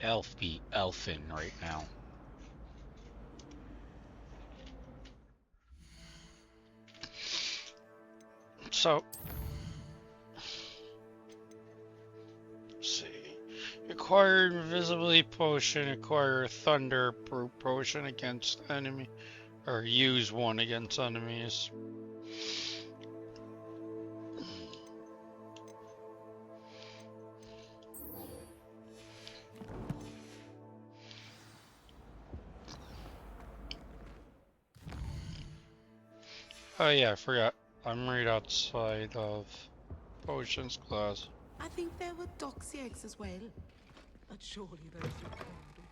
elf be elfin right now. So, let's see. Acquire invisibly potion, acquire thunder potion against enemy, or use one against enemies. Oh yeah, I forgot. I'm right outside of potions class. I think there were doxy eggs as well. But surely those look horrible.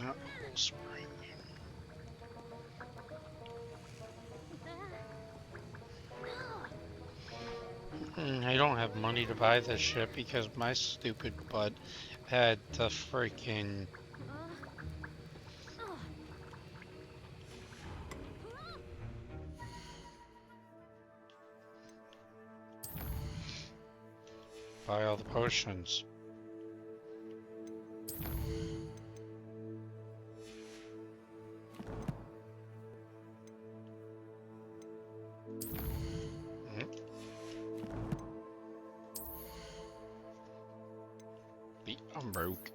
Not spring. I don't have money to buy this shit because my stupid butt had the freaking buy all the potions. I'm broke.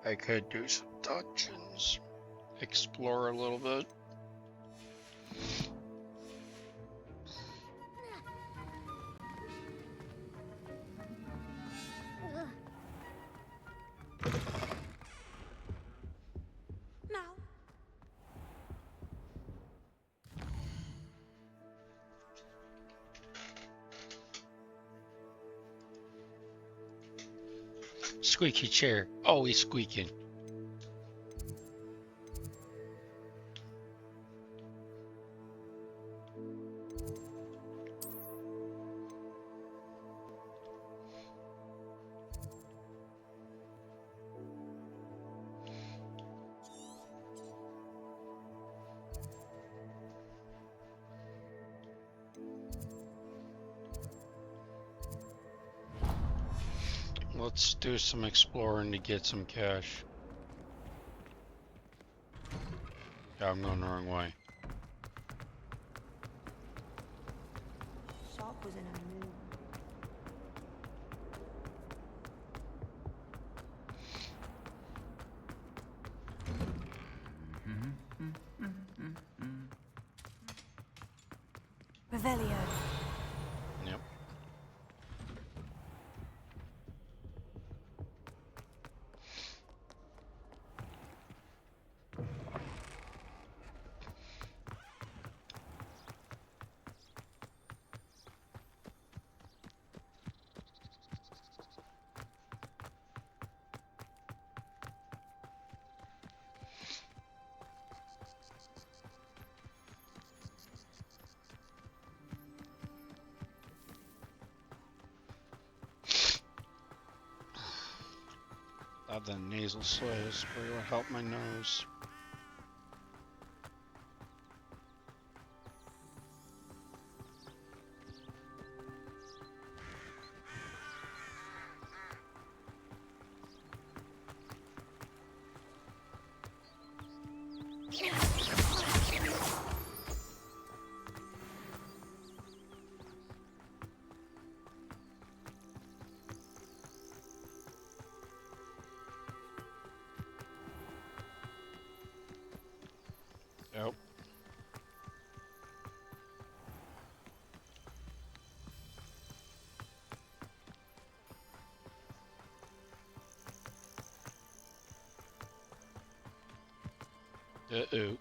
I could do some dungeons, explore a little bit. Now. Squeaky chair, always squeaking. Let's do some exploring to get some cash. Yeah, I'm going the wrong way. Shark was in a mood. Revelio. Yep. The nasal spray will help my nose. Yep. Uh-oh.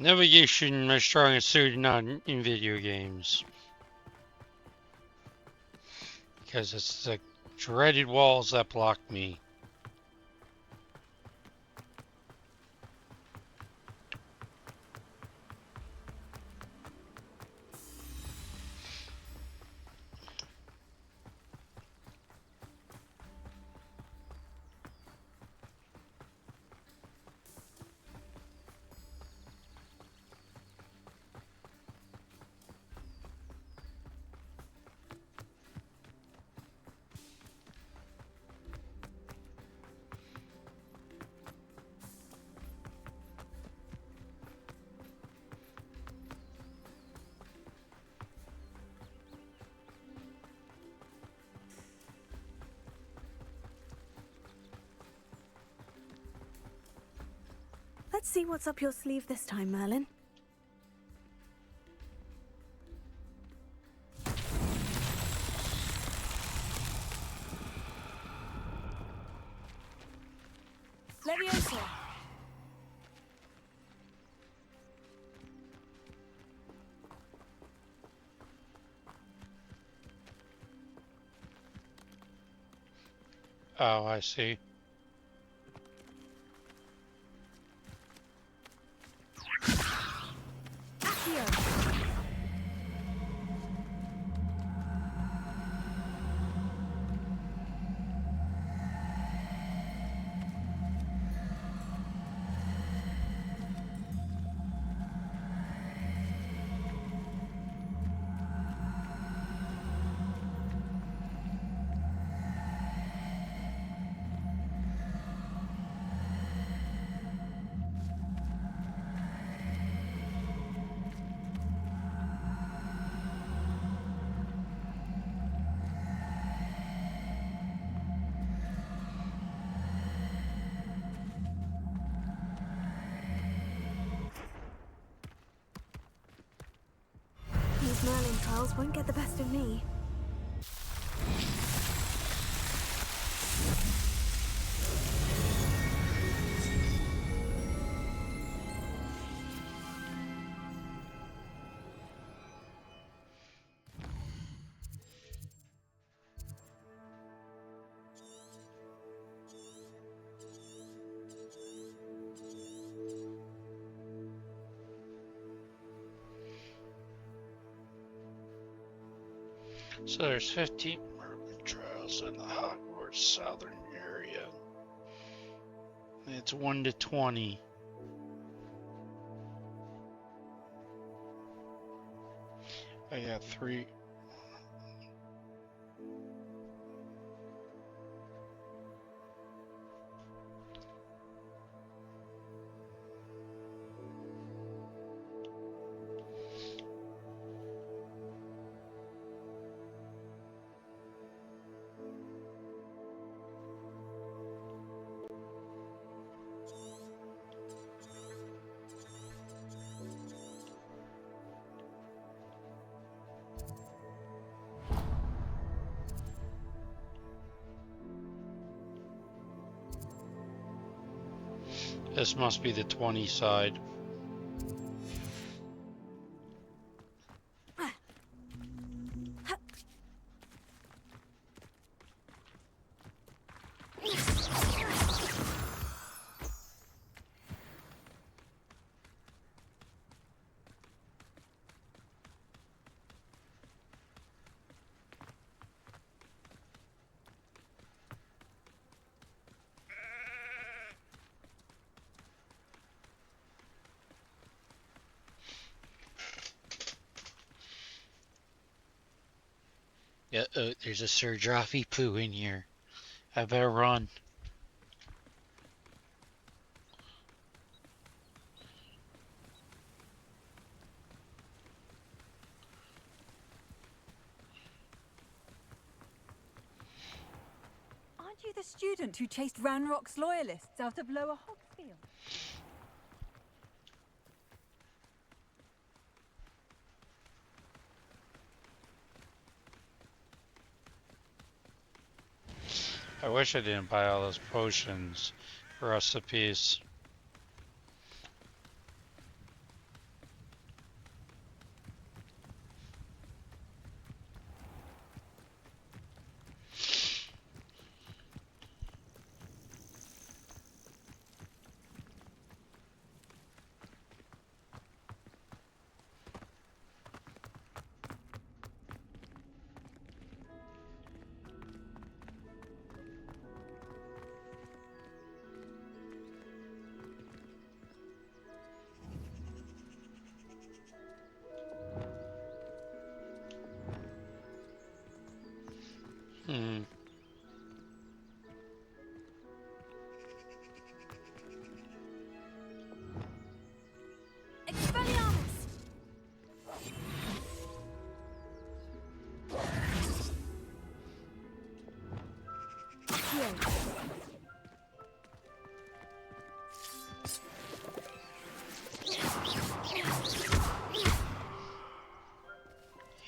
Navigation, my strongest suit, not in video games. Because it's the dreaded walls that block me. Let's see what's up your sleeve this time, Merlin. Leviosa! Oh, I see. Accio! These Merlin trials won't get the best of me. So there's 15 Merlin trials in the Hogwarts southern area. It's 1 to 20. I got 3. This must be the 20 side. Yeah, there's a Sir Droffy poo in here. I better run. Aren't you the student who chased Ranrock's loyalists out of Lower Hogsfield? I wish I didn't buy all those potions recipes. Hmm. Expelliarmus! Accio!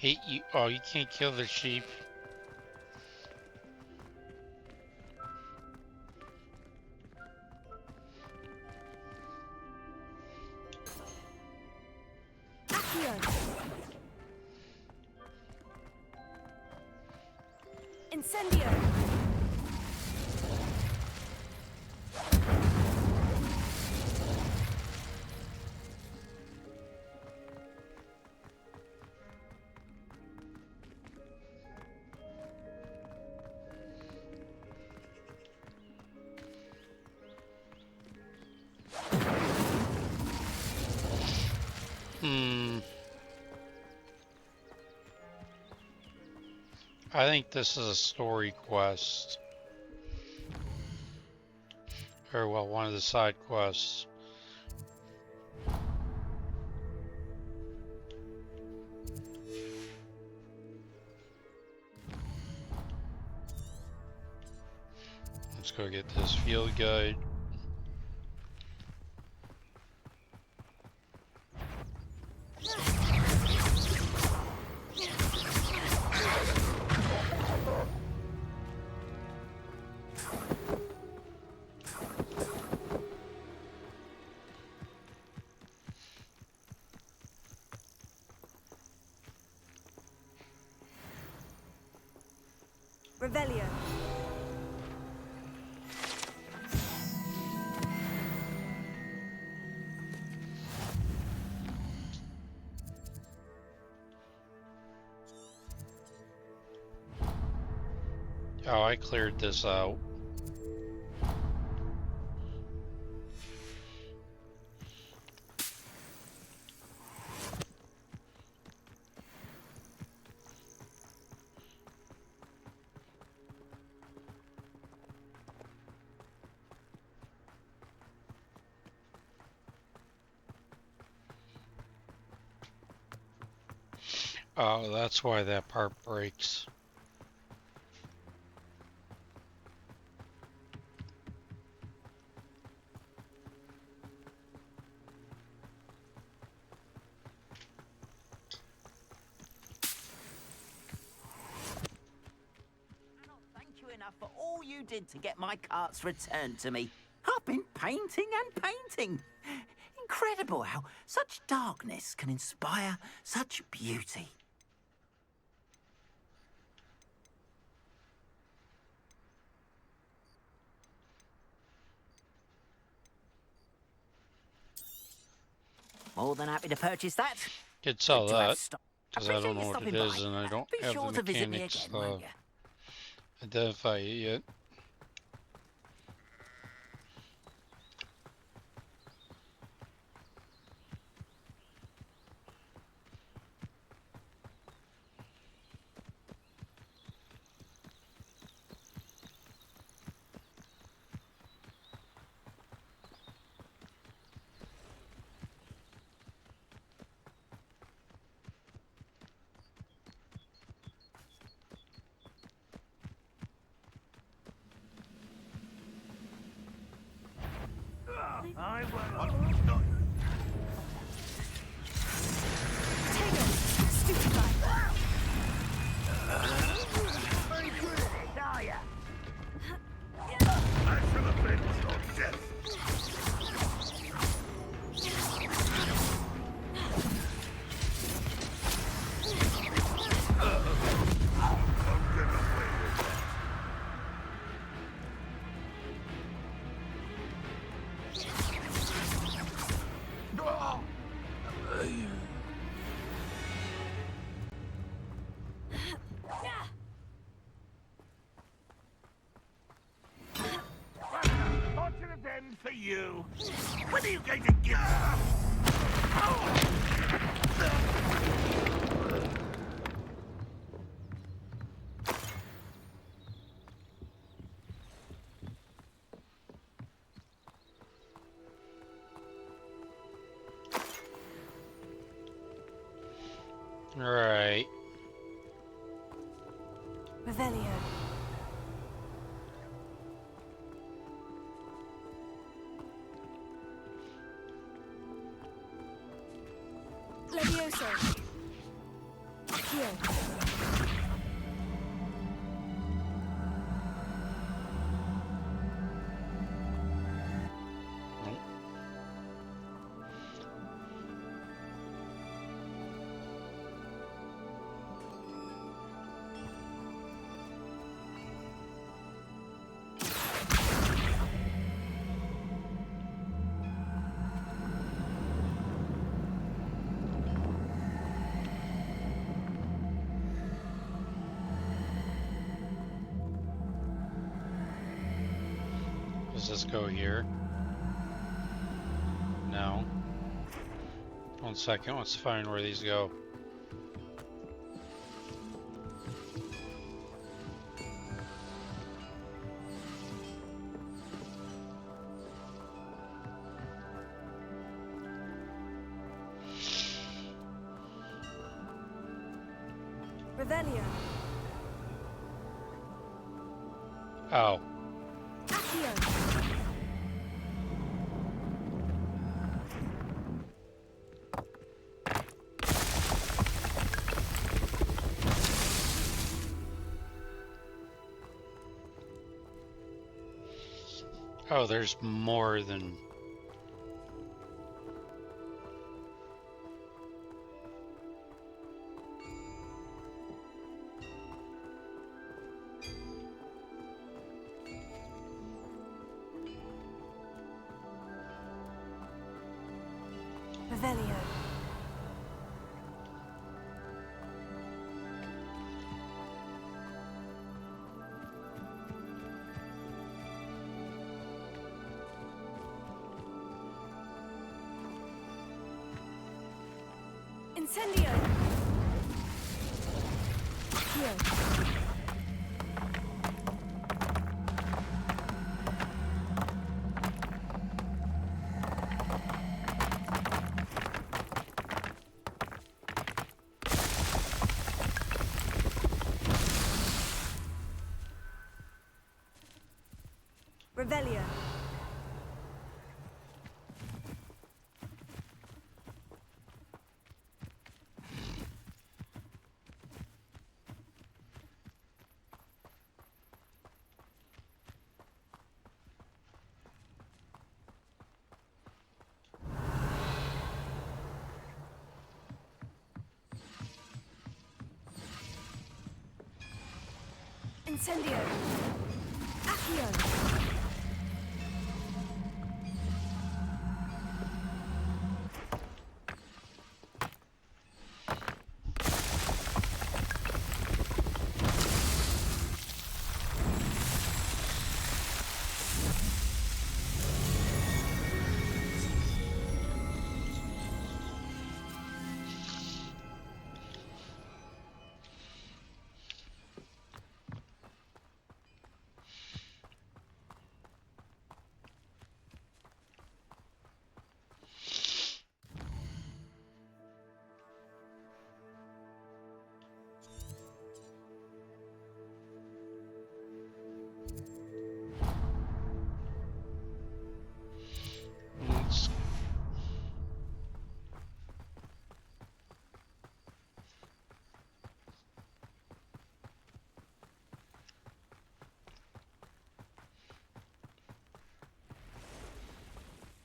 Hate you. Oh, you can't kill the sheep. Accio. Incendio. I think this is a story quest. Or, well, one of the side quests. Let's go get this field guide. Revelio. Oh, I cleared this out. Oh, that's why that part breaks. Thank you enough for all you did to get my carts returned to me. I've been painting and painting. Incredible how such darkness can inspire such beauty. More than happy to purchase that. Could sell Good to have that, stock. because I don't Appreciate know you what it stopping is, by. and I don't Be have sure the to visit me mechanics again, won't to you? identify it yet. I What? will. No. Tego. Stupefy. Very good, are ya? I shall avenge your death. I'll get away with that. Ah! Fortunate end for you. When are you going to give? Right. Revelio. Levioso. Accio. Nope. Does this go here? No. 1 second, let's find where these go. Revelio. Oh. Accio. Oh, there's more than... Revelio. Incendio. Accio. Revelio. Incendio. Accio.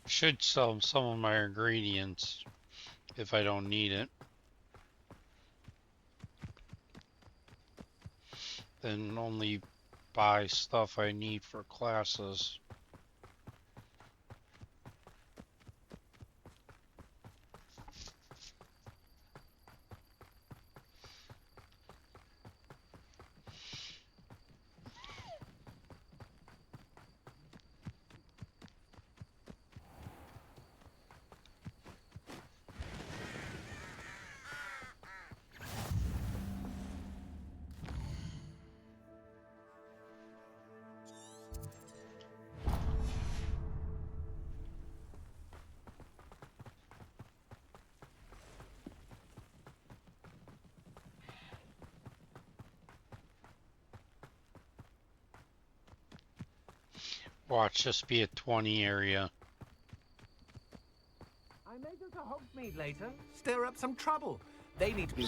Should sell some of my ingredients if I don't need it. Then only buy stuff I need for classes. Watch this be a 20 area. I may go to Hogsmeade later, stir up some trouble. They need to be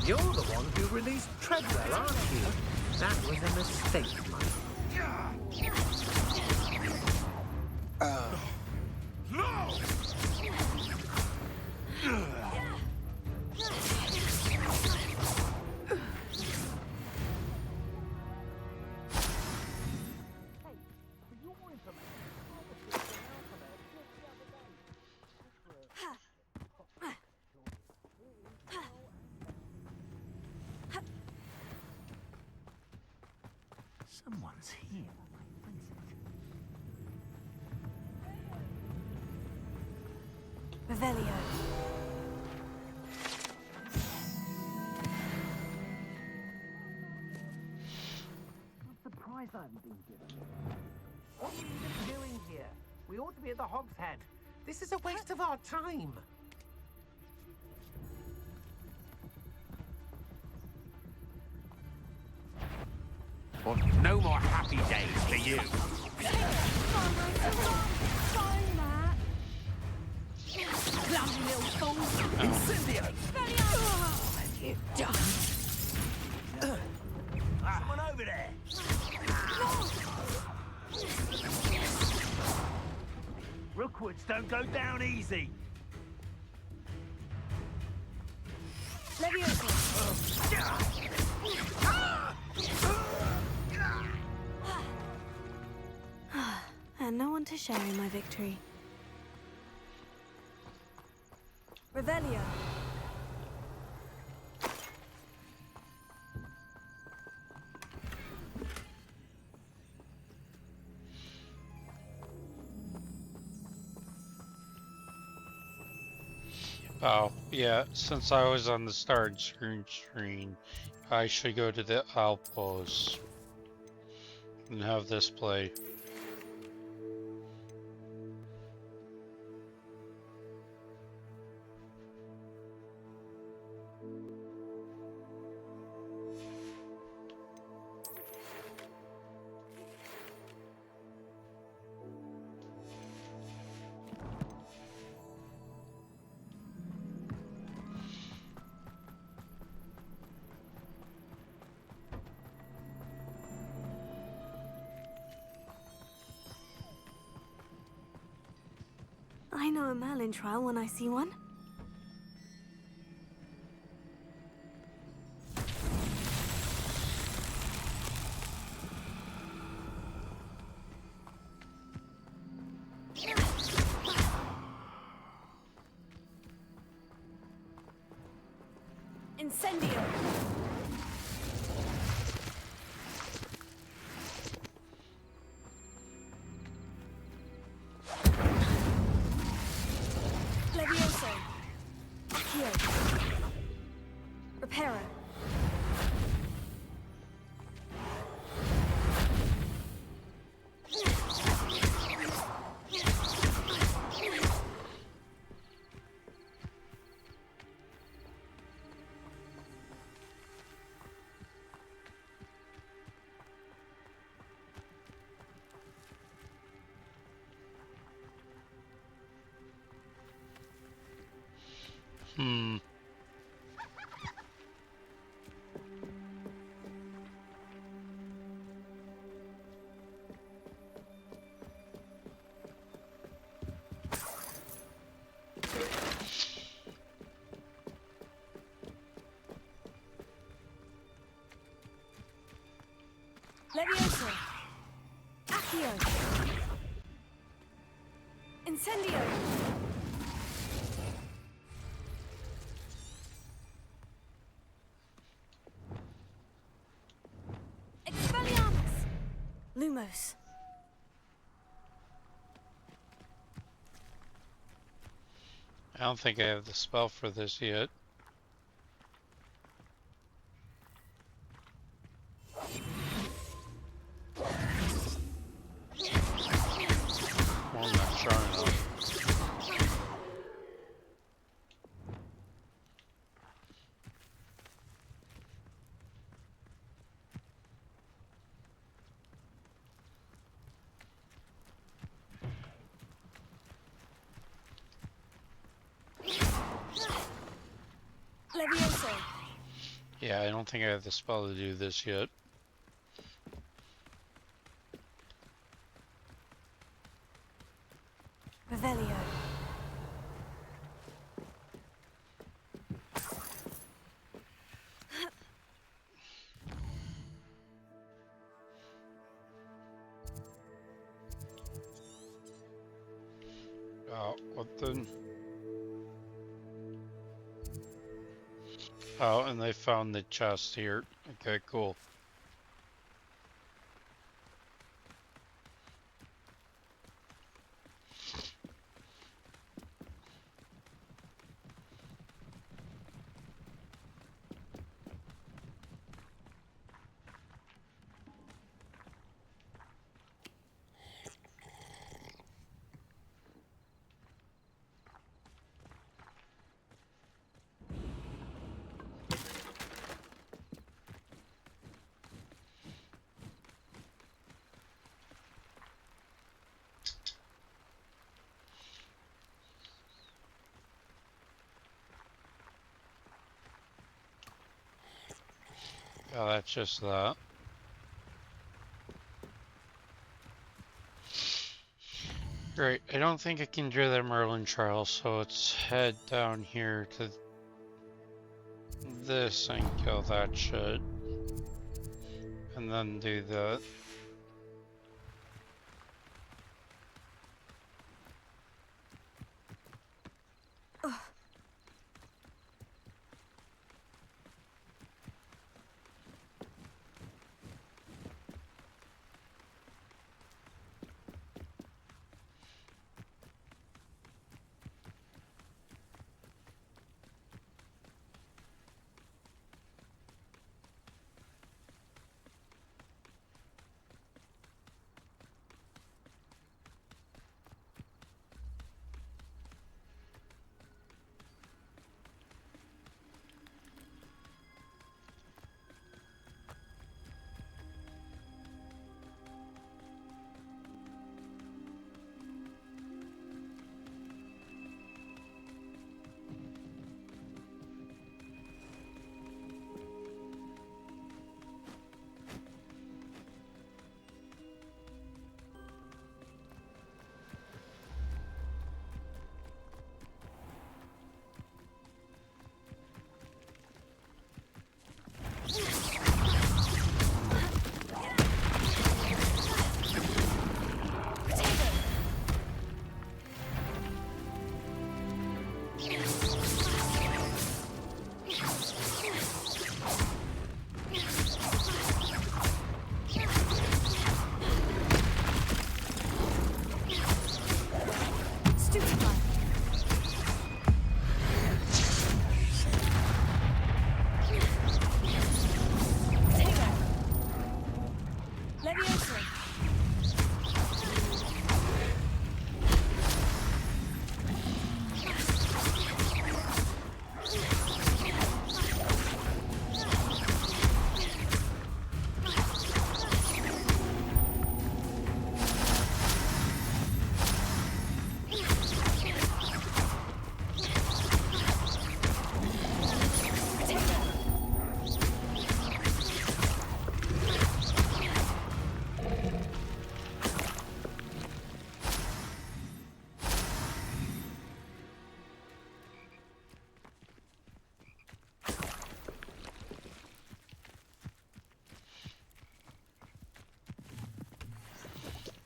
You're the one who released Treadwell, aren't you? That was a mistake, Mike. Someone's here. Revelio. I'm surprised I haven't been given. What are you even doing here? We ought to be at the Hog's Head. This is a waste of our time. Well, no more happy days for you. Clumsy little fool. Incendio! What have you done? Someone over there! Rookwoods don't go down easy. Leviosa. And no one to share in my victory. Revelio. Oh, yeah, since I was on the start screen, I should go to the outpost and have this play. I know a Merlin trial when I see one. Incendio. Levioso. Accio. Reparo. Levioso. Accio. Incendio. Expelliarmus. Lumos. I don't think I have the spell for this yet. Well, I'm not sure enough. Levioso. Yeah, I don't think I have the spell to do this yet. Revelio. What the? Oh, and they found the chest here. Okay, cool. Oh, that's just that. Great. I don't think I can do that Merlin trial, so let's head down here to this and kill that shit. And then do that.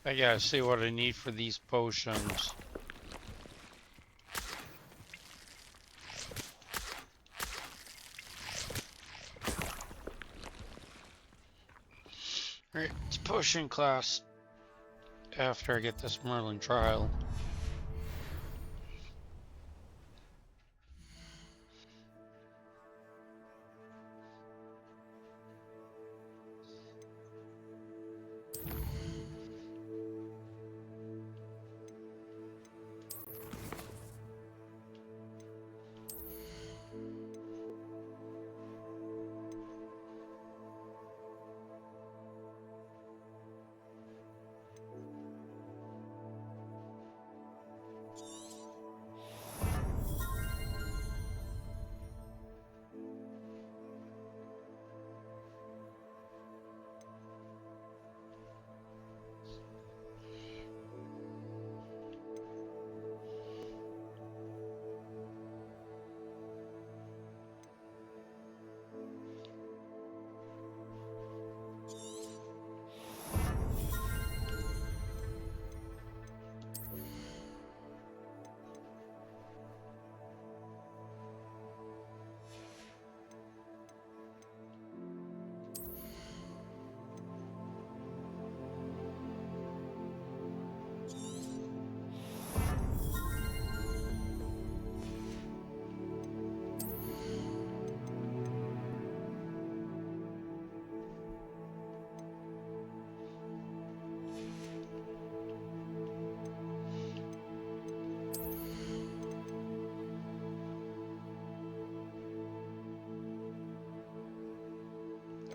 I gotta see what I need for these potions. Alright, it's potion class after I get this Merlin trial.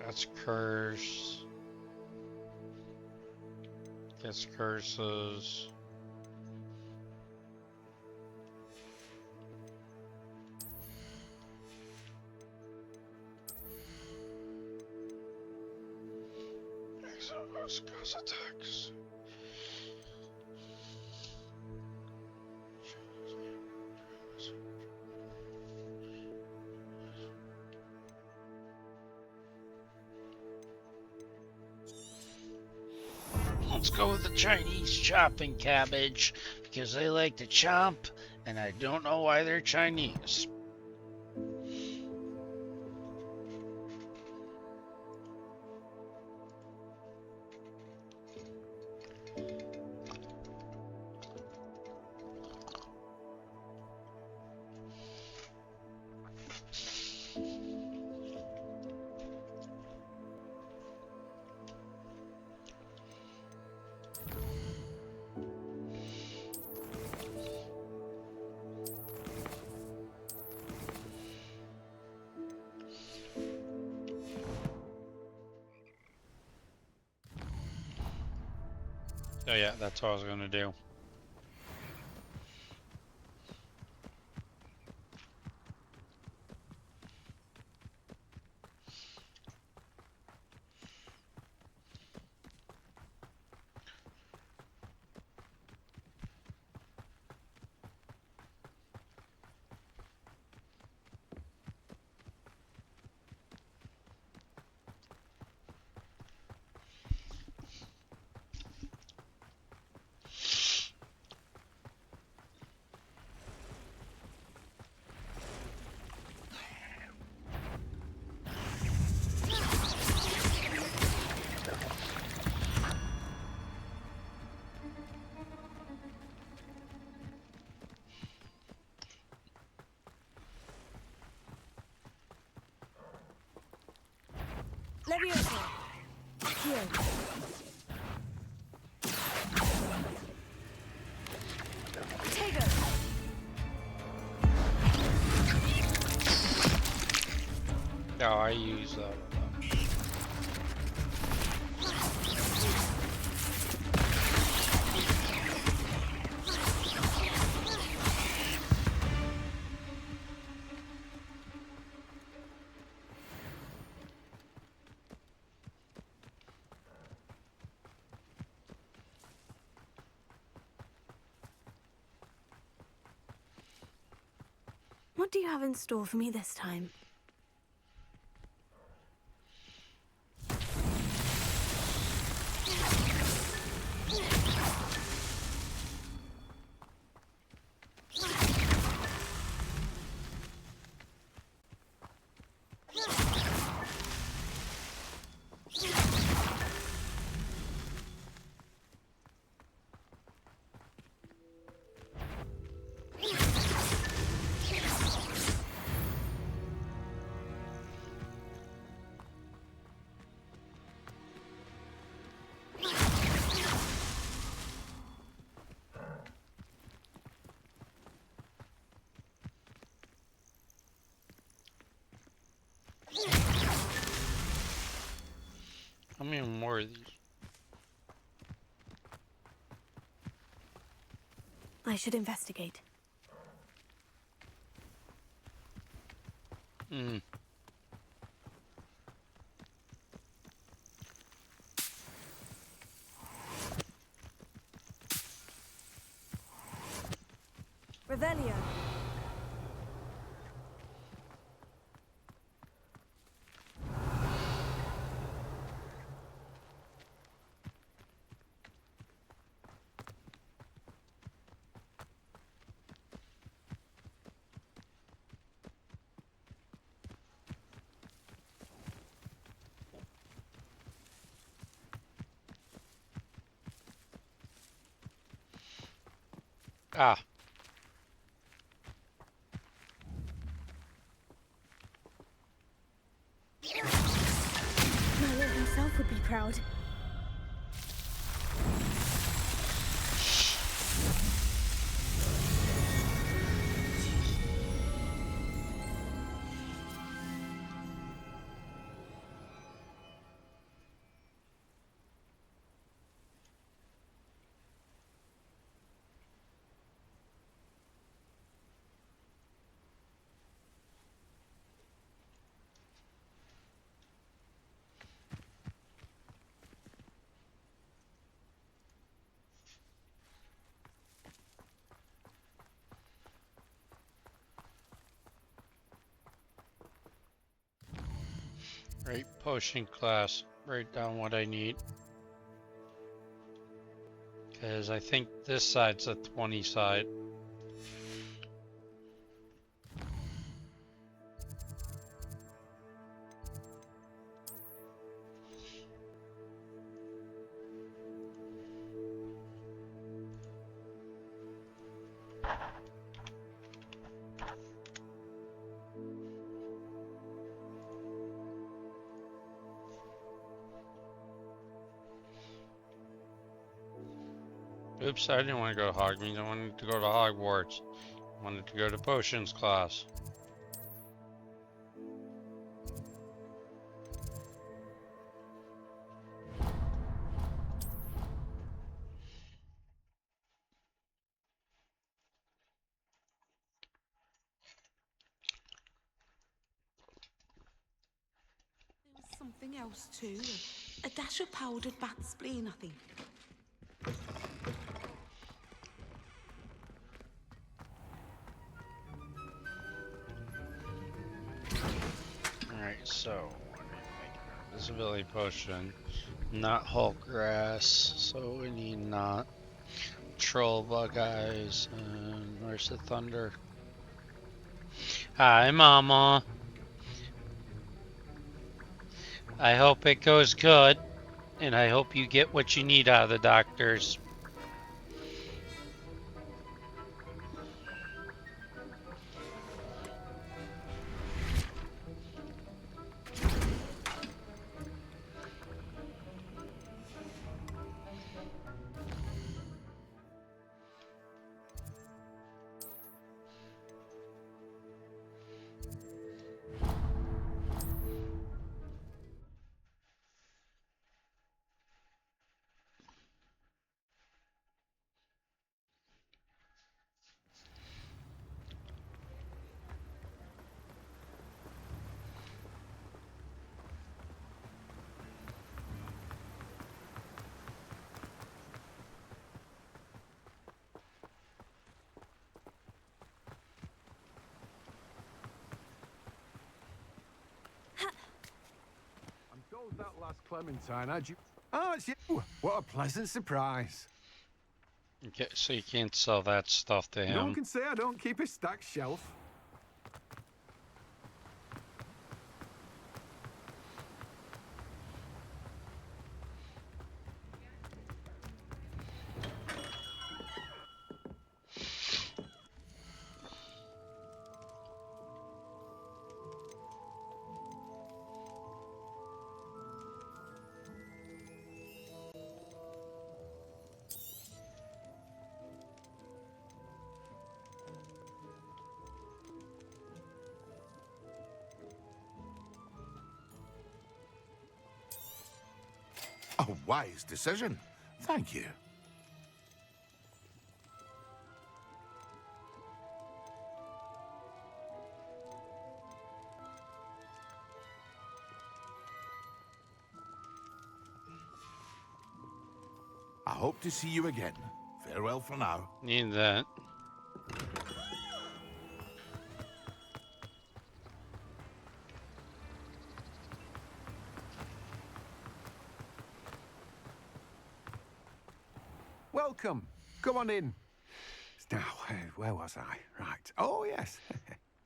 That's curse. Gets curses. Cause attacks. Let's go with the Chinese chopping cabbage because they like to chomp, and I don't know why they're Chinese. Oh yeah, that's what I was gonna do. Leviosa. Here. Tego. No, I use that a lot. What do you have in store for me this time? How many more of these? I should investigate. Hmm. Revelio. Ah. Merlin himself would be proud. Right, potion class. Write down what I need. Because I think this side's a 20 side. Oops, I didn't want to go to Hogwarts. I wanted to go to Hogwarts. I wanted to go to potions class. There was something else too. A dash of powdered bat spleen, I think. Alright, so what do we make? Visibility potion. Not whole grass, so we need not troll bug eyes. And where's the thunder? Hi, Mama. I hope it goes good, and I hope you get what you need out of the doctors. I'm told that last Clementine had you. Oh, it's you. What a pleasant surprise. Okay, so you can't sell that stuff to No one him. can say I don't keep a stacked shelf. A wise decision. Thank you. I hope to see you again. Farewell for now. Need that. Welcome. Come on in. Now, where was I? Right. Oh, yes.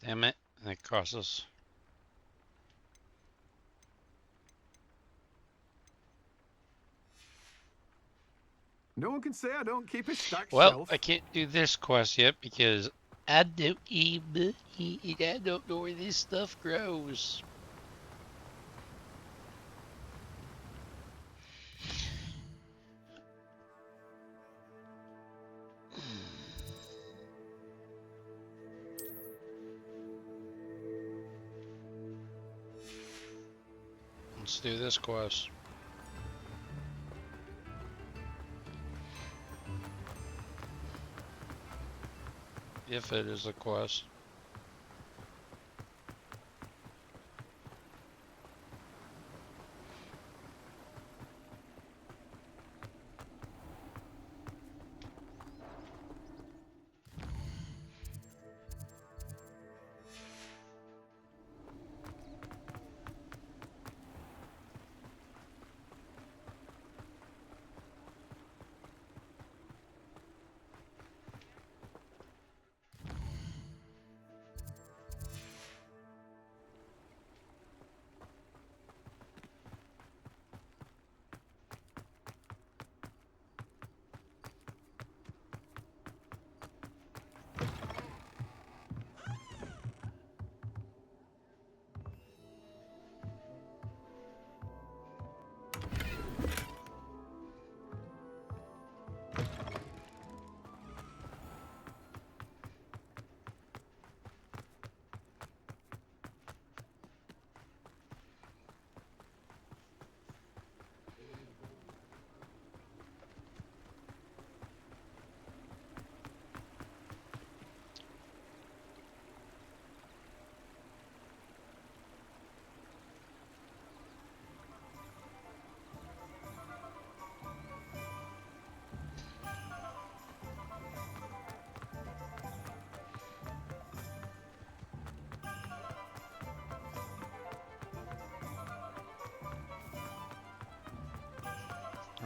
Damn it. That crosses. No one can say I don't keep a stacked Well, shelf. I can't do this quest yet because I don't know where this stuff grows. Let's do this quest. If it is a quest.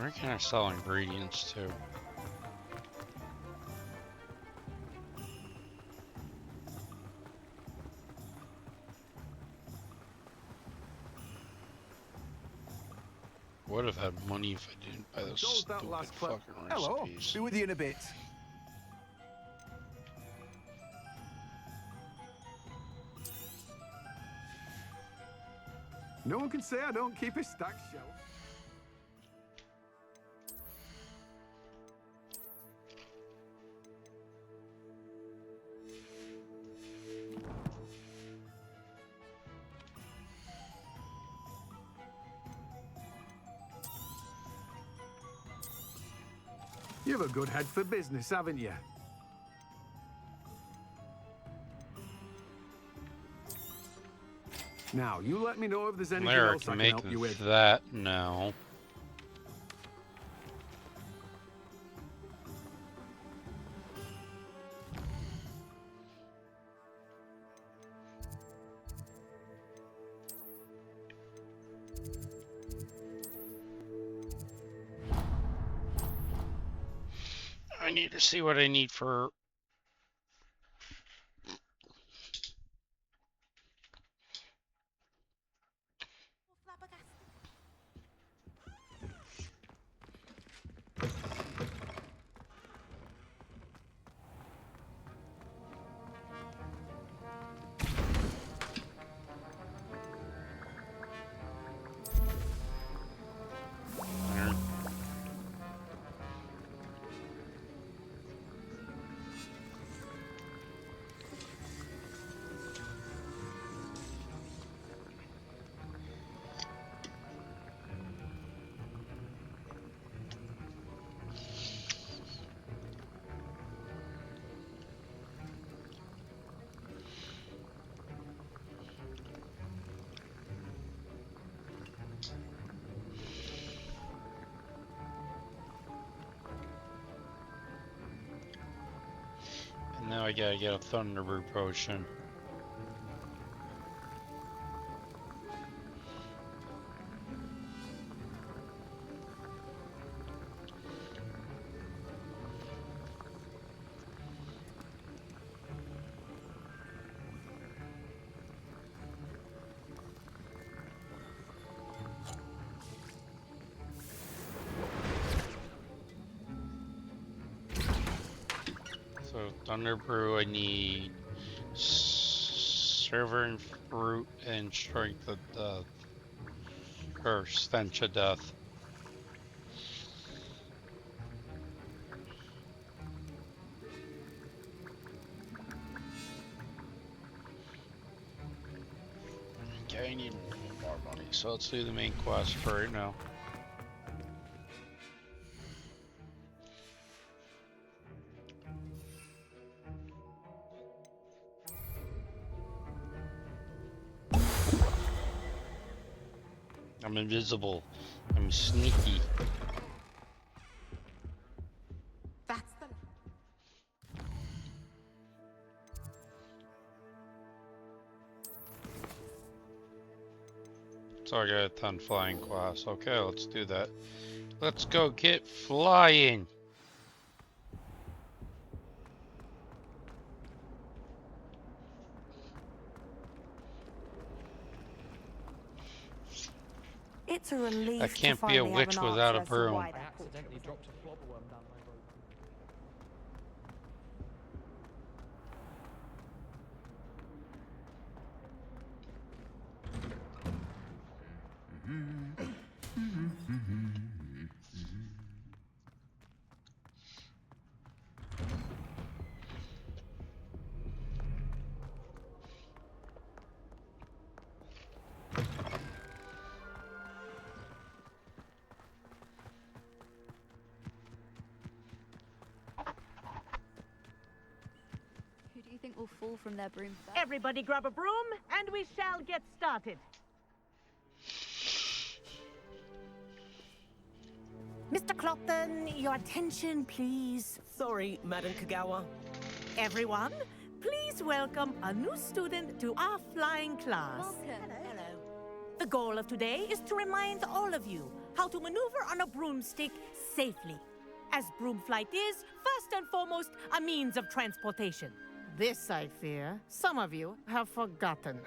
Where can I sell ingredients to? Would have had money if I didn't buy those Sold that stupid last fucking Hello, recipes. be with you in a bit. No one can say I don't keep a stacked shelf. You have a good head for business, haven't you? Now, you let me know if there's anything There, I else I can can make help you with. that now. I need to see what I need for. There. And now I gotta get a Thunderbird potion. So Thunder Brew, I need Server and Fruit and Strength of Death. Or Stench of Death. Okay, I need more money, so let's do the main quest for right now. I'm invisible. I'm sneaky. That's the. So I got a 10 flying class. Okay, let's do that. Let's go get flying. It's a relief I to can't be a finally have witch an without a answer as to broom. why I that portrait accidentally was dropped a flobberworm down my road. Who do you think will fall from their broom first? Everybody grab a broom, and we shall get started. Mr. Clopton, your attention, please. Sorry, Madam Kagawa. Everyone, please welcome a new student to our flying class. Welcome. Hello. The goal of today is to remind all of you how to maneuver on a broomstick safely. As broom flight is, first and foremost, a means of transportation. This, I fear, some of you have forgotten.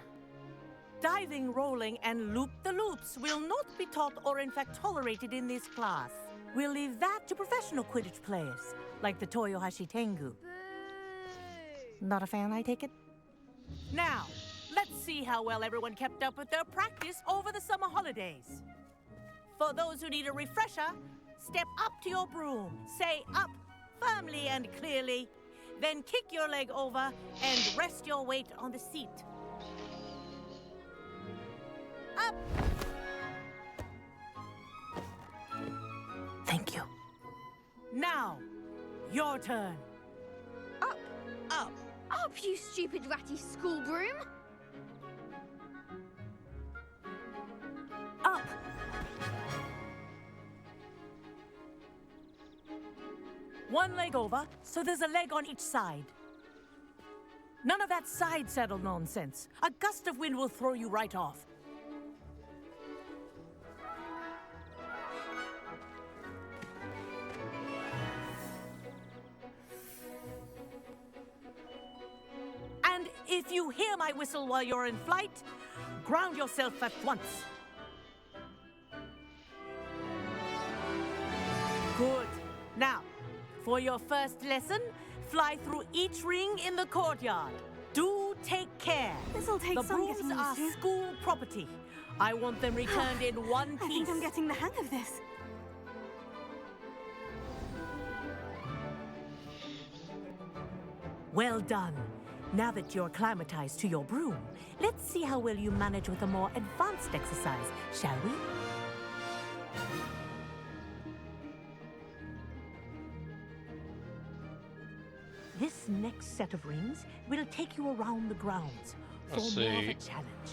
Diving, rolling, and loop-the-loops will not be taught or in fact tolerated in this class. We'll leave that to professional Quidditch players, like the Toyohashi Tengu. Not a fan, I take it? Now, let's see how well everyone kept up with their practice over the summer holidays. For those who need a refresher, step up to your broom, say up firmly and clearly, then kick your leg over and rest your weight on the seat. Up! Thank you. Now, your turn. Up, Up. up, you stupid ratty school broom! Up! One leg over, so there's a leg on each side. None of that side saddle nonsense. A gust of wind will throw you right off. And if you hear my whistle while you're in flight, ground yourself at once. Good. Now, for your first lesson, fly through each ring in the courtyard. Do take care. This'll take The some brooms getting are used to. school property. I want them returned in one I piece. think I'm getting the hang of this. Well done. Now that you're acclimatized to your broom, let's see how well you manage with a more advanced exercise, shall we? This next set of rings will take you around the grounds for Let's more of a see. challenge.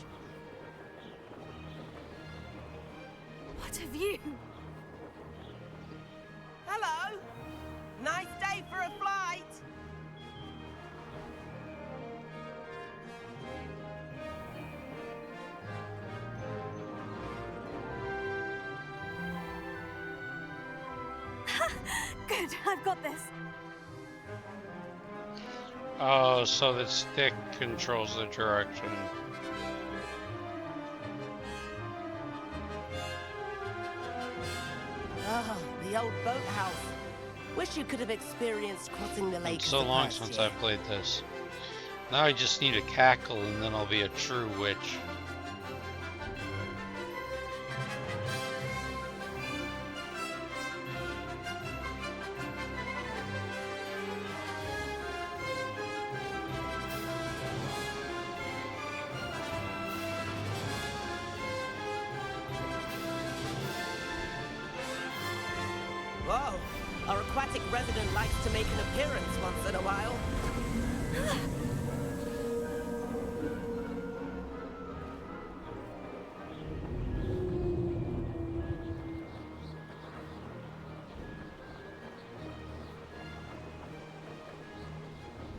What have you? Hello! Nice day for a flight! Good, I've got this. Oh, so the stick controls the direction. Ah, the old boathouse. Wish you could have experienced crossing the lake. It's so long since I played this. Now I just need a cackle and then I'll be a true witch. Whoa, our aquatic resident likes to make an appearance once in a while.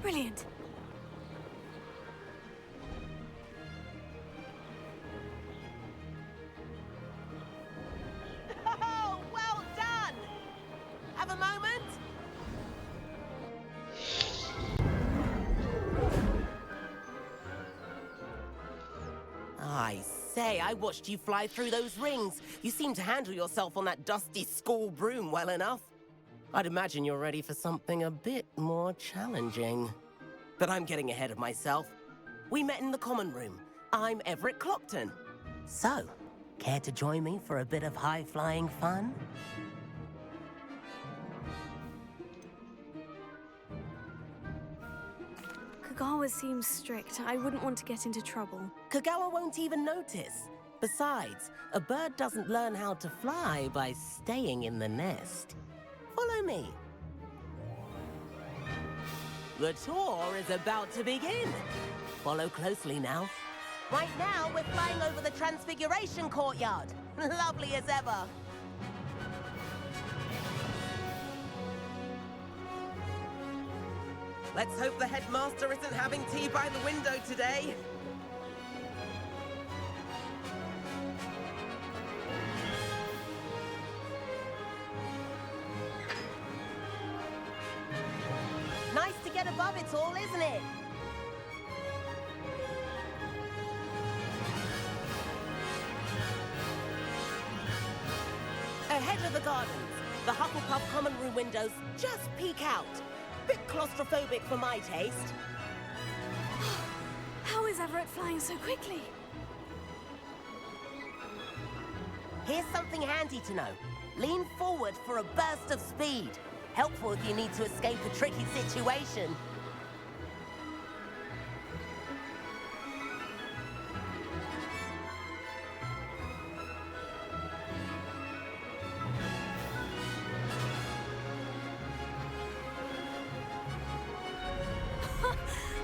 Brilliant. Oh, well done! Have a moment? I say, I watched you fly through those rings. You seem to handle yourself on that dusty school broom well enough. I'd imagine you're ready for something a bit more challenging. But I'm getting ahead of myself. We met in the common room. I'm Everett Clockton. So, care to join me for a bit of high-flying fun? Kagawa seems strict. I wouldn't want to get into trouble. Kagawa won't even notice. Besides, a bird doesn't learn how to fly by staying in the nest. Follow me. The tour is about to begin. Follow closely now. Right now, we're flying over the Transfiguration Courtyard. Lovely as ever. Let's hope the headmaster isn't having tea by the window today. above it all, isn't it? Ahead of the gardens, the Hufflepuff common room windows just peek out. Bit claustrophobic for my taste. How is Everett flying so quickly? Here's something handy to know. Lean forward for a burst of speed. Helpful if you need to escape a tricky situation.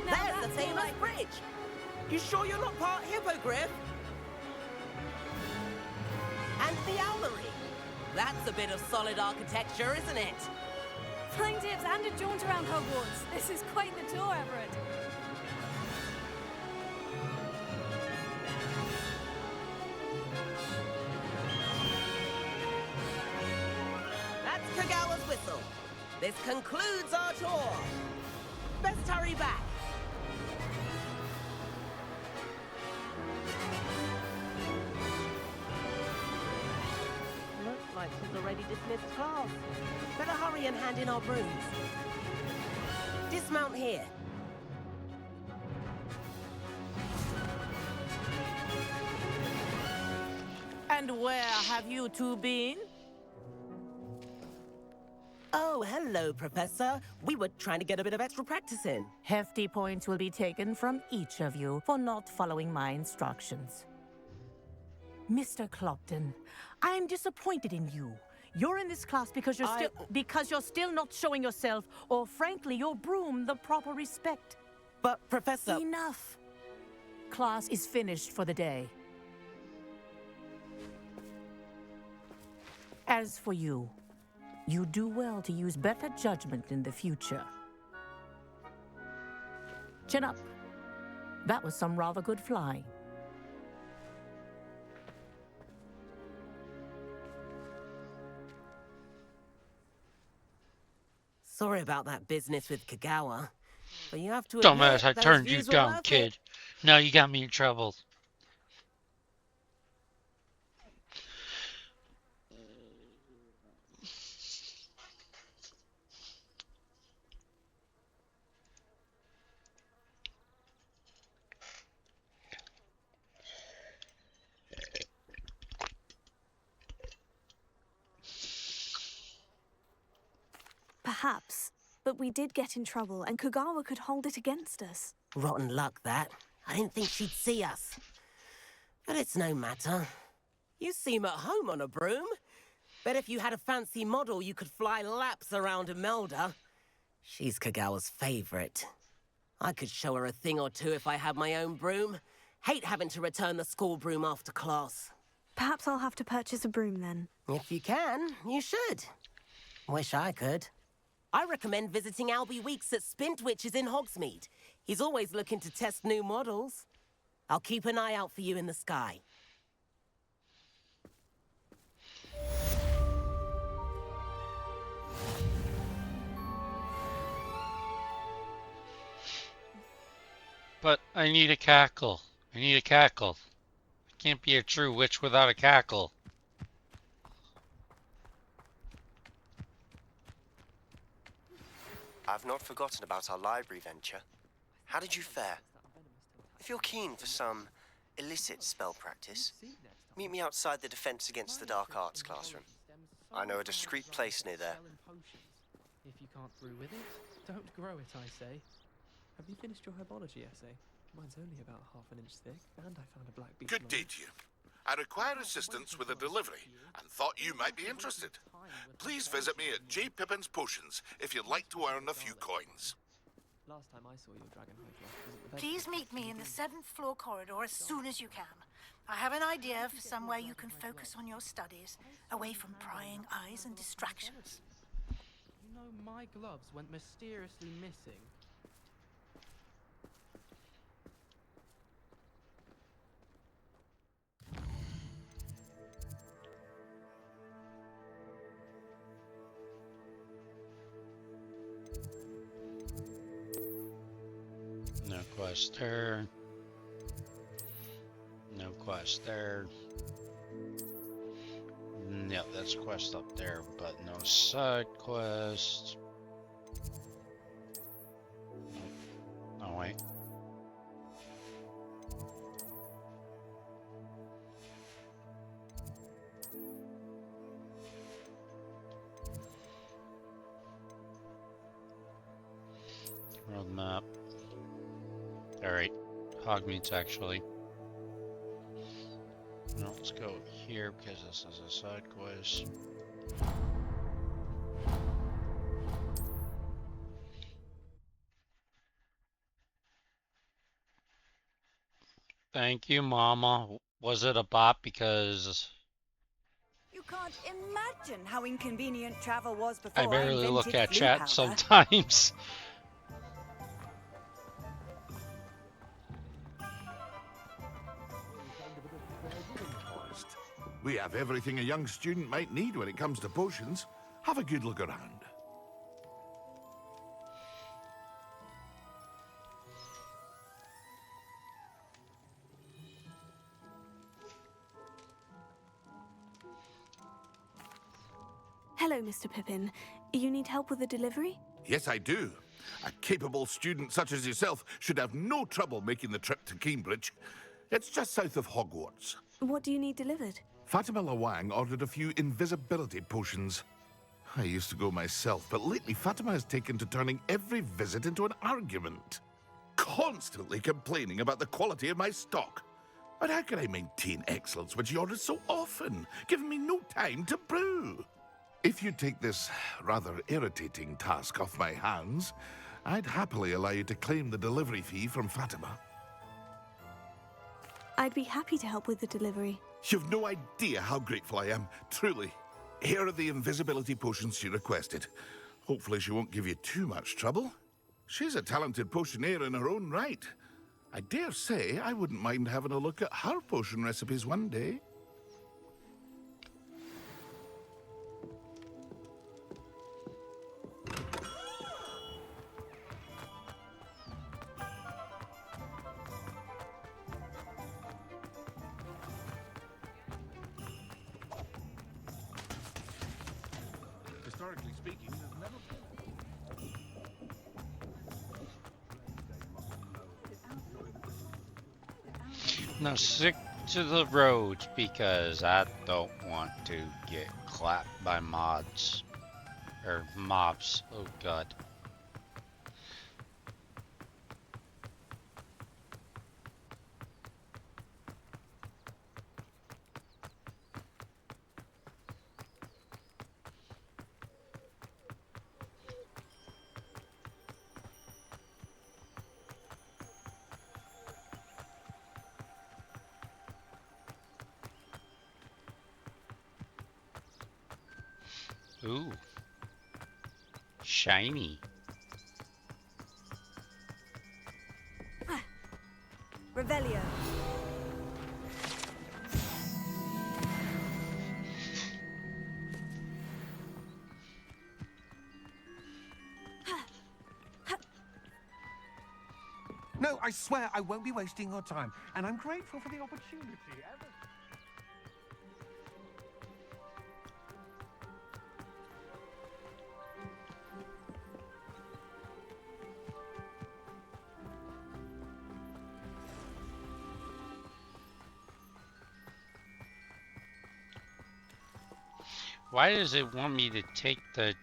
There's the famous bridge. You sure you're not part hippogriff? And the owlery. That's a bit of solid architecture, isn't it? Flying tips and a jaunt around Hogwarts. This is quite the tour, Everett. That's Kagawa's whistle. This concludes our tour. Best hurry back. Looks like she's already dismissed class. Better hurry and hand in our brooms. Dismount here. And where have you two been? Oh, hello, Professor. We were trying to get a bit of extra practice in. Hefty points will be taken from each of you for not following my instructions. Mr. Clopton, I am disappointed in you. You're in this class because you're still not showing yourself, or frankly, your broom the proper respect. But, Professor... Enough. Class is finished for the day. As for you, you do well to use better judgment in the future. Chin up. That was some rather good flying. Sorry about that business with Kagawa, but you have to Dumbass, admit, I those turned you views were down, worth kid. it. Now you got me in trouble. Perhaps. But we did get in trouble, and Kagawa could hold it against us. Rotten luck, that. I didn't think she'd see us. But it's no matter. You seem at home on a broom. Bet if you had a fancy model, you could fly laps around Imelda. She's Kagawa's favorite. I could show her a thing or two if I had my own broom. Hate having to return the school broom after class. Perhaps I'll have to purchase a broom then. If you can, you should. Wish I could. I recommend visiting Albie Weeks at Spintwitches in Hogsmeade. He's always looking to test new models. I'll keep an eye out for you in the sky. But I need a cackle. I need a cackle. I can't be a true witch without a cackle. I've not forgotten about our library venture. How did you fare? If you're keen for some illicit spell practice, meet me outside the Defense Against the Dark Arts classroom. I know a discreet place near there. If you can't brew with it, don't grow it, I say. Have you finished your herbology essay? Mine's only about half an inch thick, and I found a black beetle. Good day to you. I require assistance with a delivery and thought you might be interested. Please visit me at J. Pippin's Potions if you'd like to earn a few coins. Last time I saw your dragon was Please meet me in the 7th floor corridor as soon as you can. I have an idea for somewhere you can focus on your studies, away from prying eyes and distractions. You know, my gloves went mysteriously missing. quest there. No quest there. Yep, that's quest up there, but no side quest. Oh wait. Roadmap. Alright. Hogmeats actually. No, let's go here because this is a side quest. Thank you, Mama. Was it a bot? Because You can't imagine how inconvenient travel was I before I barely look invented at flea chat powder. sometimes. We have everything a young student might need when it comes to potions. Have a good look around. Hello, Mr. Pippin. You need help with a delivery? Yes, I do. A capable student such as yourself should have no trouble making the trip to Cambridge. It's just south of Hogwarts. What do you need delivered? Fatima Lawang ordered a few invisibility potions. I used to go myself, but lately Fatima has taken to turning every visit into an argument. Constantly complaining about the quality of my stock. But how can I maintain excellence when she orders so often, giving me no time to brew? If you take this rather irritating task off my hands, I'd happily allow you to claim the delivery fee from Fatima. I'd be happy to help with the delivery. You've no idea how grateful I am, truly. Here are the invisibility potions she requested. Hopefully she won't give you too much trouble. She's a talented potioneer in her own right. I dare say I wouldn't mind having a look at her potion recipes one day. Historically speaking, there's never Now stick to the roads because I don't want to get clapped by mods. Or mobs. Oh god. Ooh. Shiny. Revelio. No, I swear I won't be wasting your time, and I'm grateful for the opportunity. Why does it want me to take the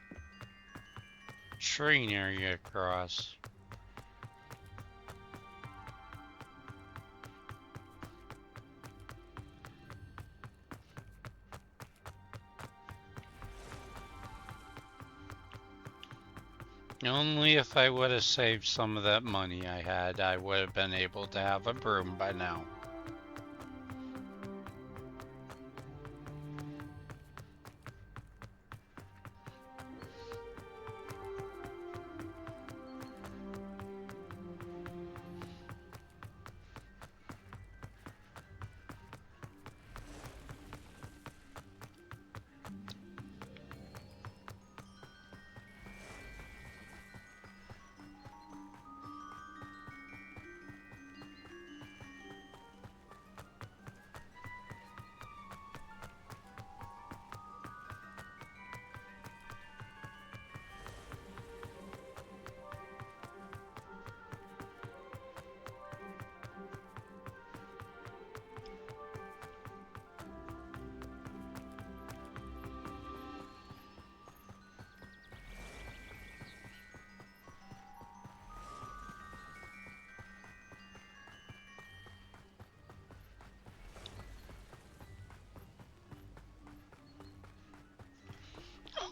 train area across? Only if I would have saved some of that money I had, I would have been able to have a broom by now.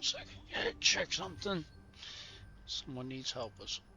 second. Check something. Someone needs help with something.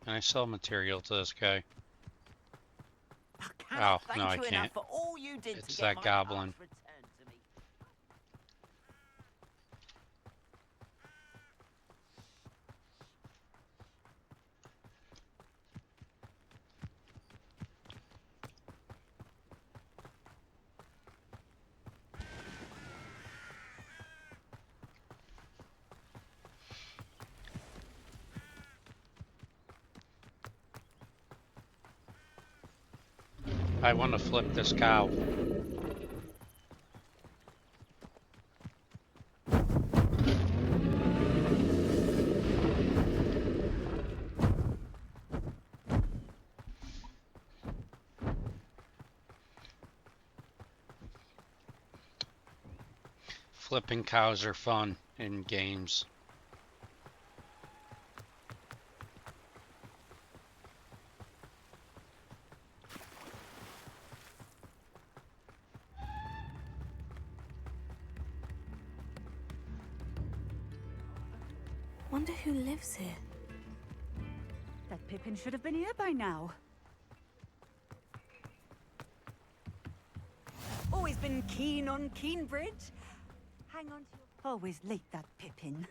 Can I sell material to this guy? Oh, no, I can't. For all you did It's to that get my goblin. cards returned to me. I want to flip this cow. Flipping cows are fun in games. Wonder who lives here. That Pippin should have been here by now. Always been keen on Keenbridge. Hang on to your... Always late, that Pippin.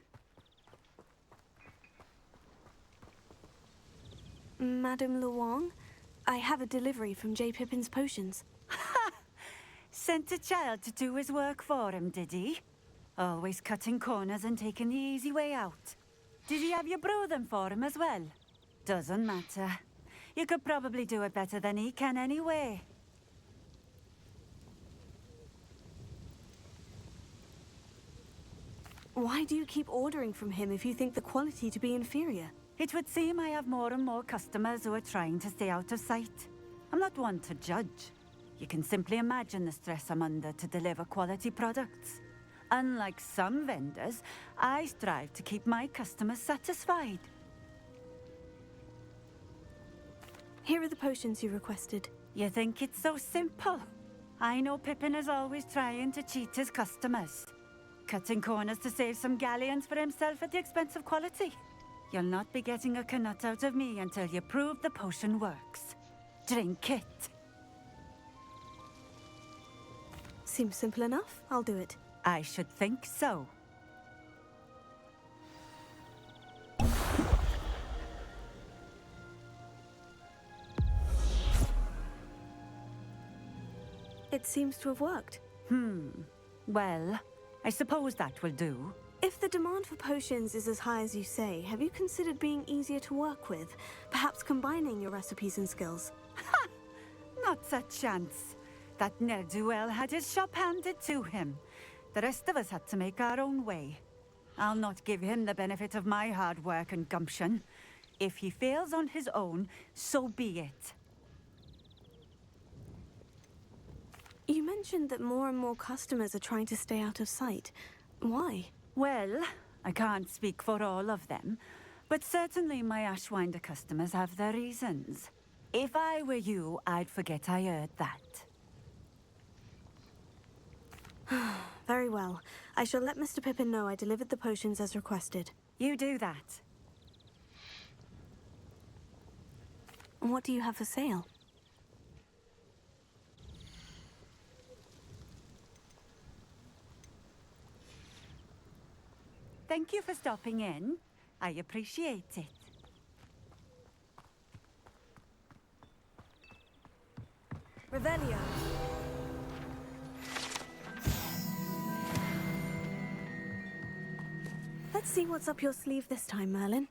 Madame Luong, I have a delivery from J. Pippin's potions. Ha! Sent a child to do his work for him, did he? Always cutting corners and taking the easy way out. Did he have you brew them for him as well? Doesn't matter. You could probably do it better than he can anyway. Why do you keep ordering from him if you think the quality to be inferior? It would seem I have more and more customers who are trying to stay out of sight. I'm not one to judge. You can simply imagine the stress I'm under to deliver quality products. Unlike some vendors, I strive to keep my customers satisfied. Here are the potions you requested. You think it's so simple? I know Pippin is always trying to cheat his customers. Cutting corners to save some galleons for himself at the expense of quality. You'll not be getting a canut out of me until you prove the potion works. Drink it. Seems simple enough. I'll do it. I should think so. It seems to have worked. Well, I suppose that will do. If the demand for potions is as high as you say, have you considered being easier to work with? Perhaps combining your recipes and skills? Not a chance. That ne'er-do-well had his shop handed to him. The rest of us had to make our own way. I'll not give him the benefit of my hard work and gumption. If he fails on his own, so be it. You mentioned that more and more customers are trying to stay out of sight. Why? Well, I can't speak for all of them, but certainly my Ashwinder customers have their reasons. If I were you, I'd forget I heard that. Very well. I shall let Mr. Pippin know I delivered the potions as requested. You do that. And what do you have for sale? Thank you for stopping in. I appreciate it. Revelio. Let's see what's up your sleeve this time, Merlin.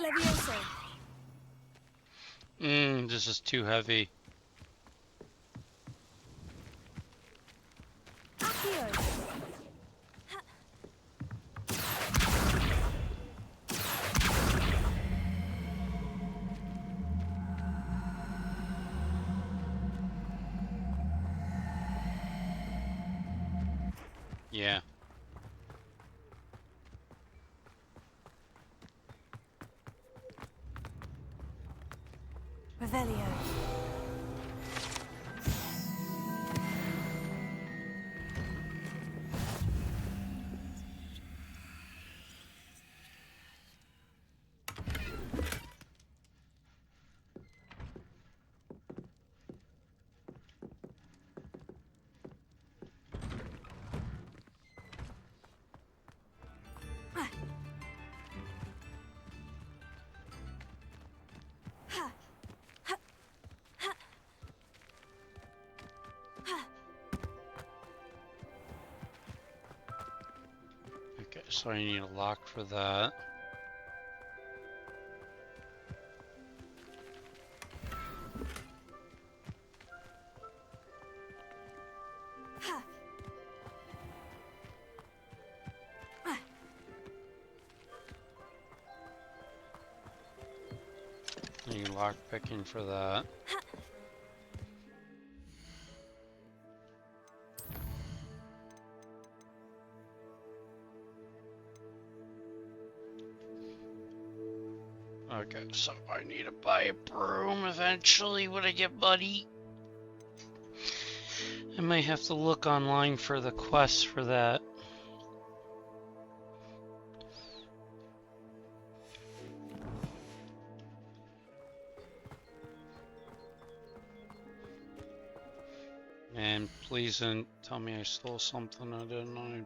Levioso. This is too heavy. Accio. Yeah. Revelio. Okay, so I need a lock for that. I need lock picking for that. Okay, so I need to buy a broom eventually when I get money. I might have to look online for the quests for that. And please don't tell me I stole something I didn't know.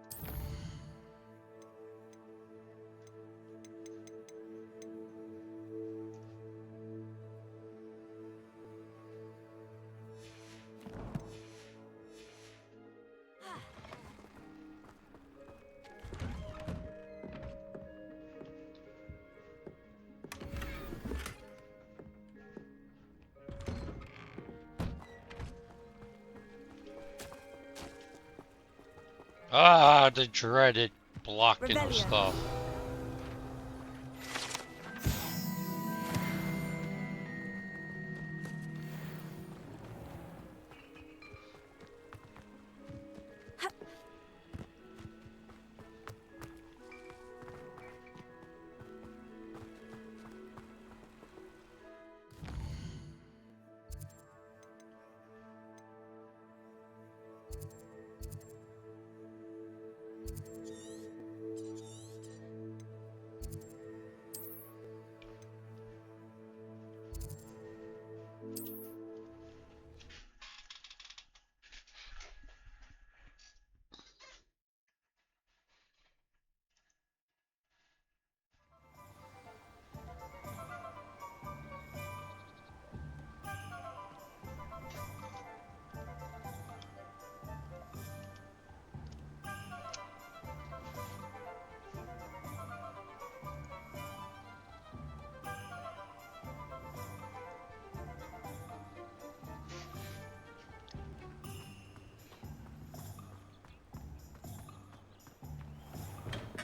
Ah, the dreaded blocking of stuff.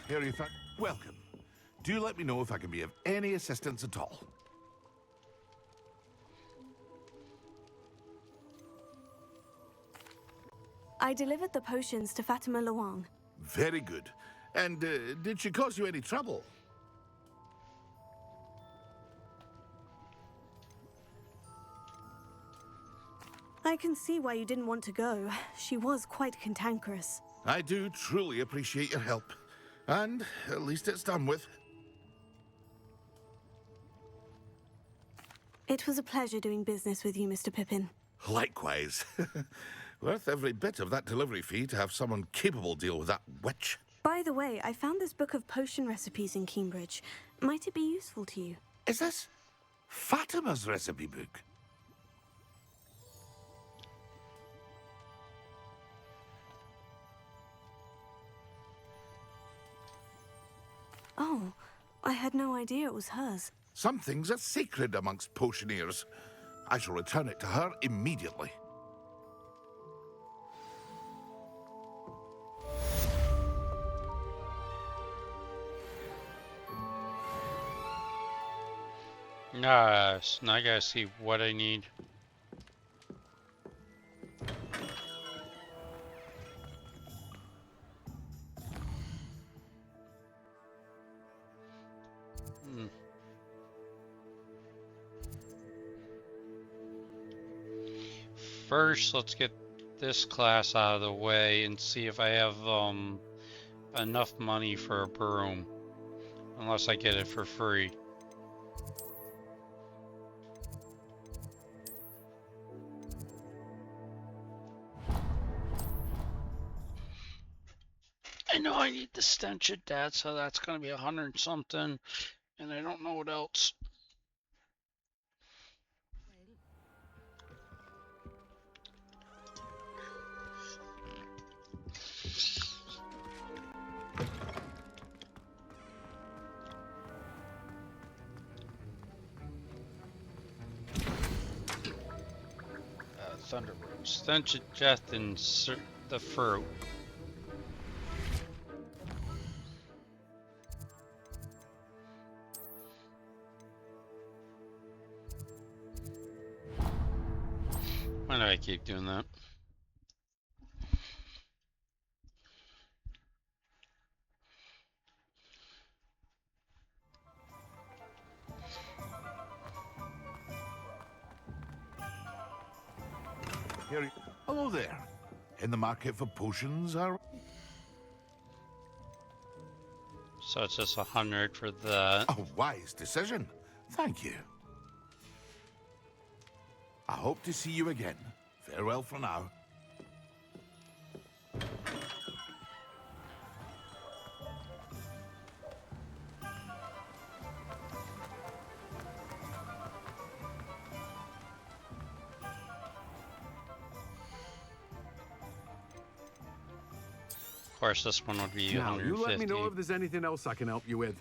Here you found. Welcome. Do let me know if I can be of any assistance at all. I delivered the potions to Fatima Luang. Very good. And did she cause you any trouble? I can see why you didn't want to go. She was quite cantankerous. I do truly appreciate your help. And at least it's done with. It was a pleasure doing business with you, Mr. Pippin. Likewise. Worth every bit of that delivery fee to have someone capable deal with that witch. By the way, I found this book of potion recipes in Cambridge. Might it be useful to you? Is this Fatima's recipe book? Oh, I had no idea it was hers. Some things are sacred amongst potioneers. I shall return it to her immediately. Nice. Now I gotta see what I need. First, let's get this class out of the way and see if I have enough money for a broom. Unless I get it for free. I know I need the stench of death, so that's gonna be 100 something, and I don't know what else. Thunder Rose, stench of death, and the fruit. Why do I keep doing that? Hello there. In the market for potions are... So it's just 100 for that. A wise decision. Thank you. I hope to see you again. Farewell for now. Of course, this one would be Now, 150. you let me know if there's anything else I can help you with.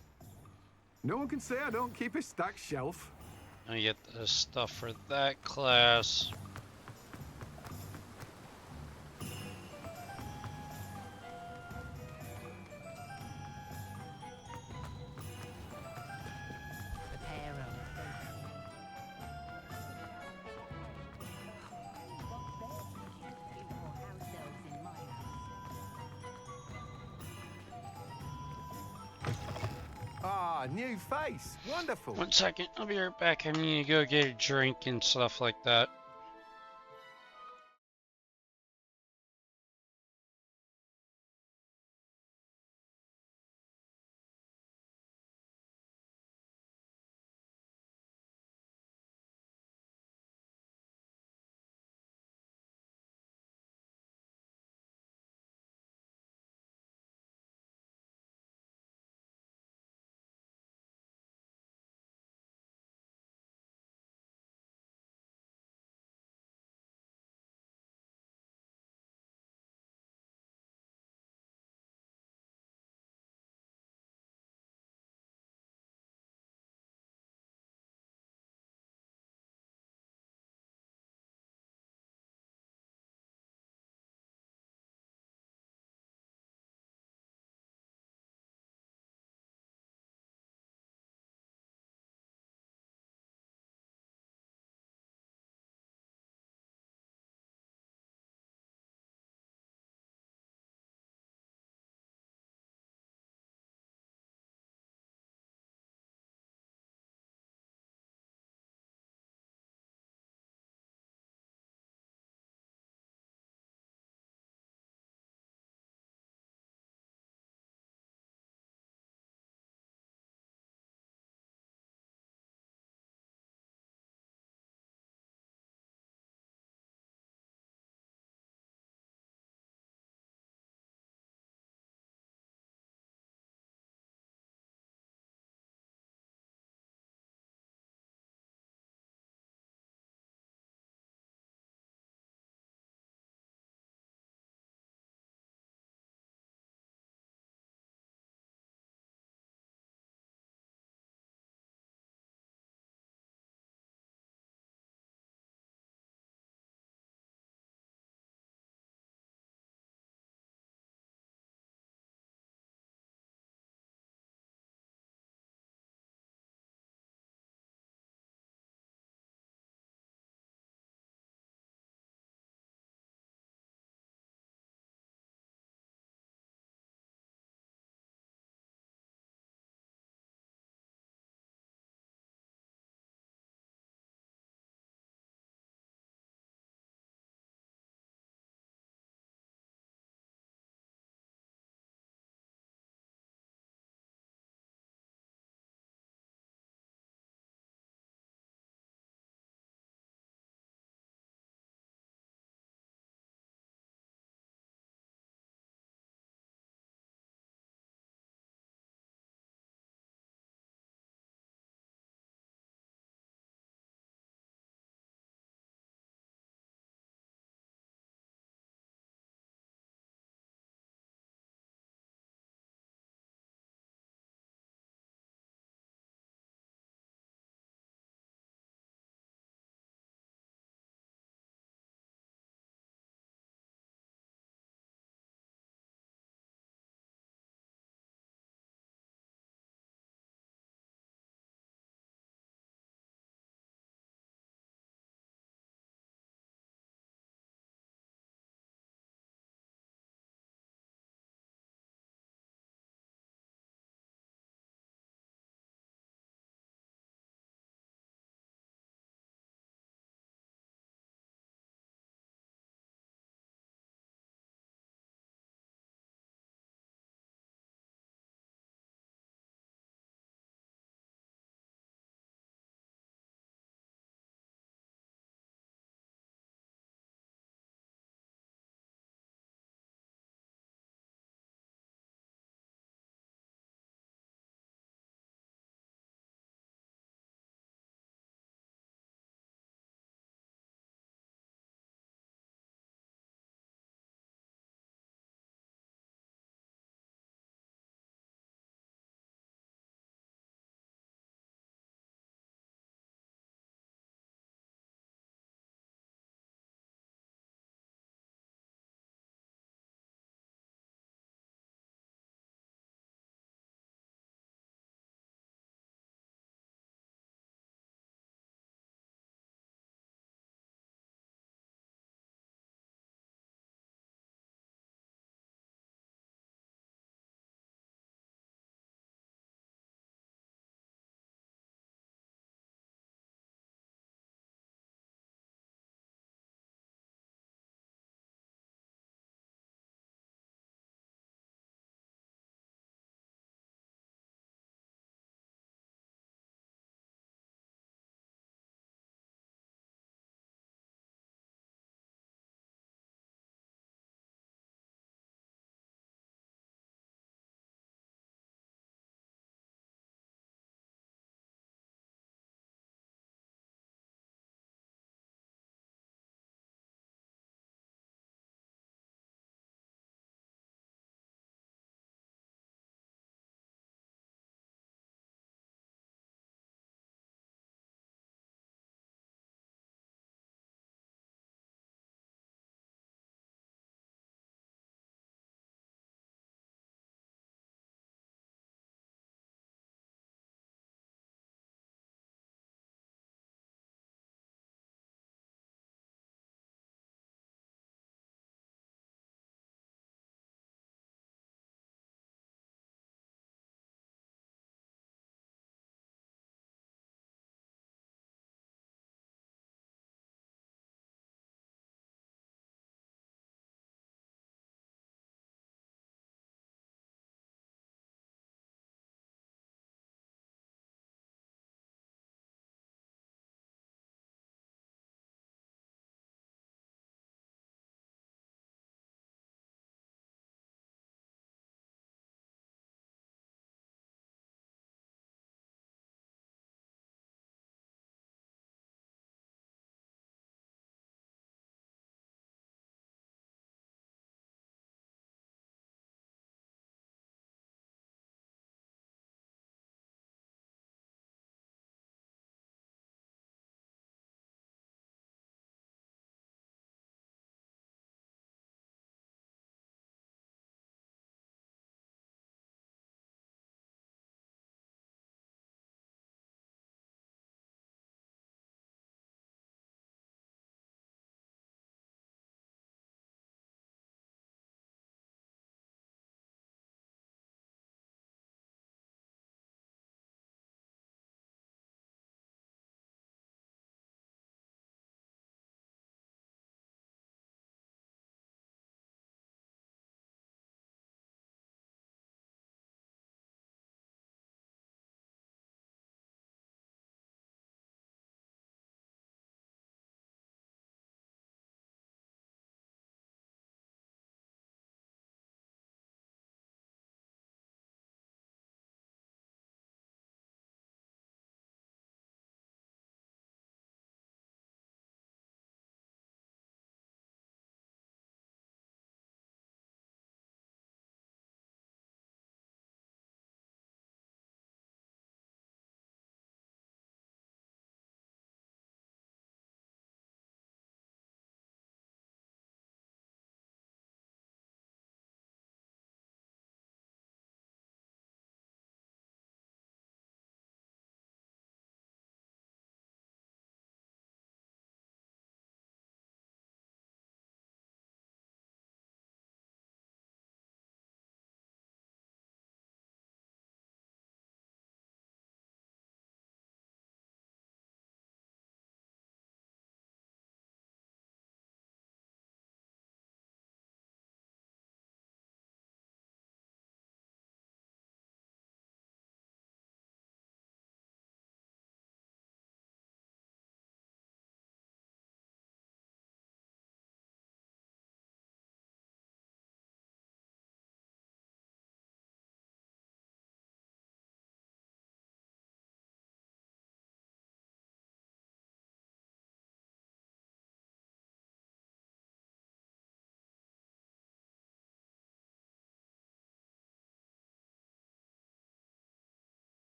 No one can say I don't keep a stacked shelf. I get the stuff for that class. Ah, new face. Wonderful. 1 second, I'll be right back. I need to go get a drink and stuff like that.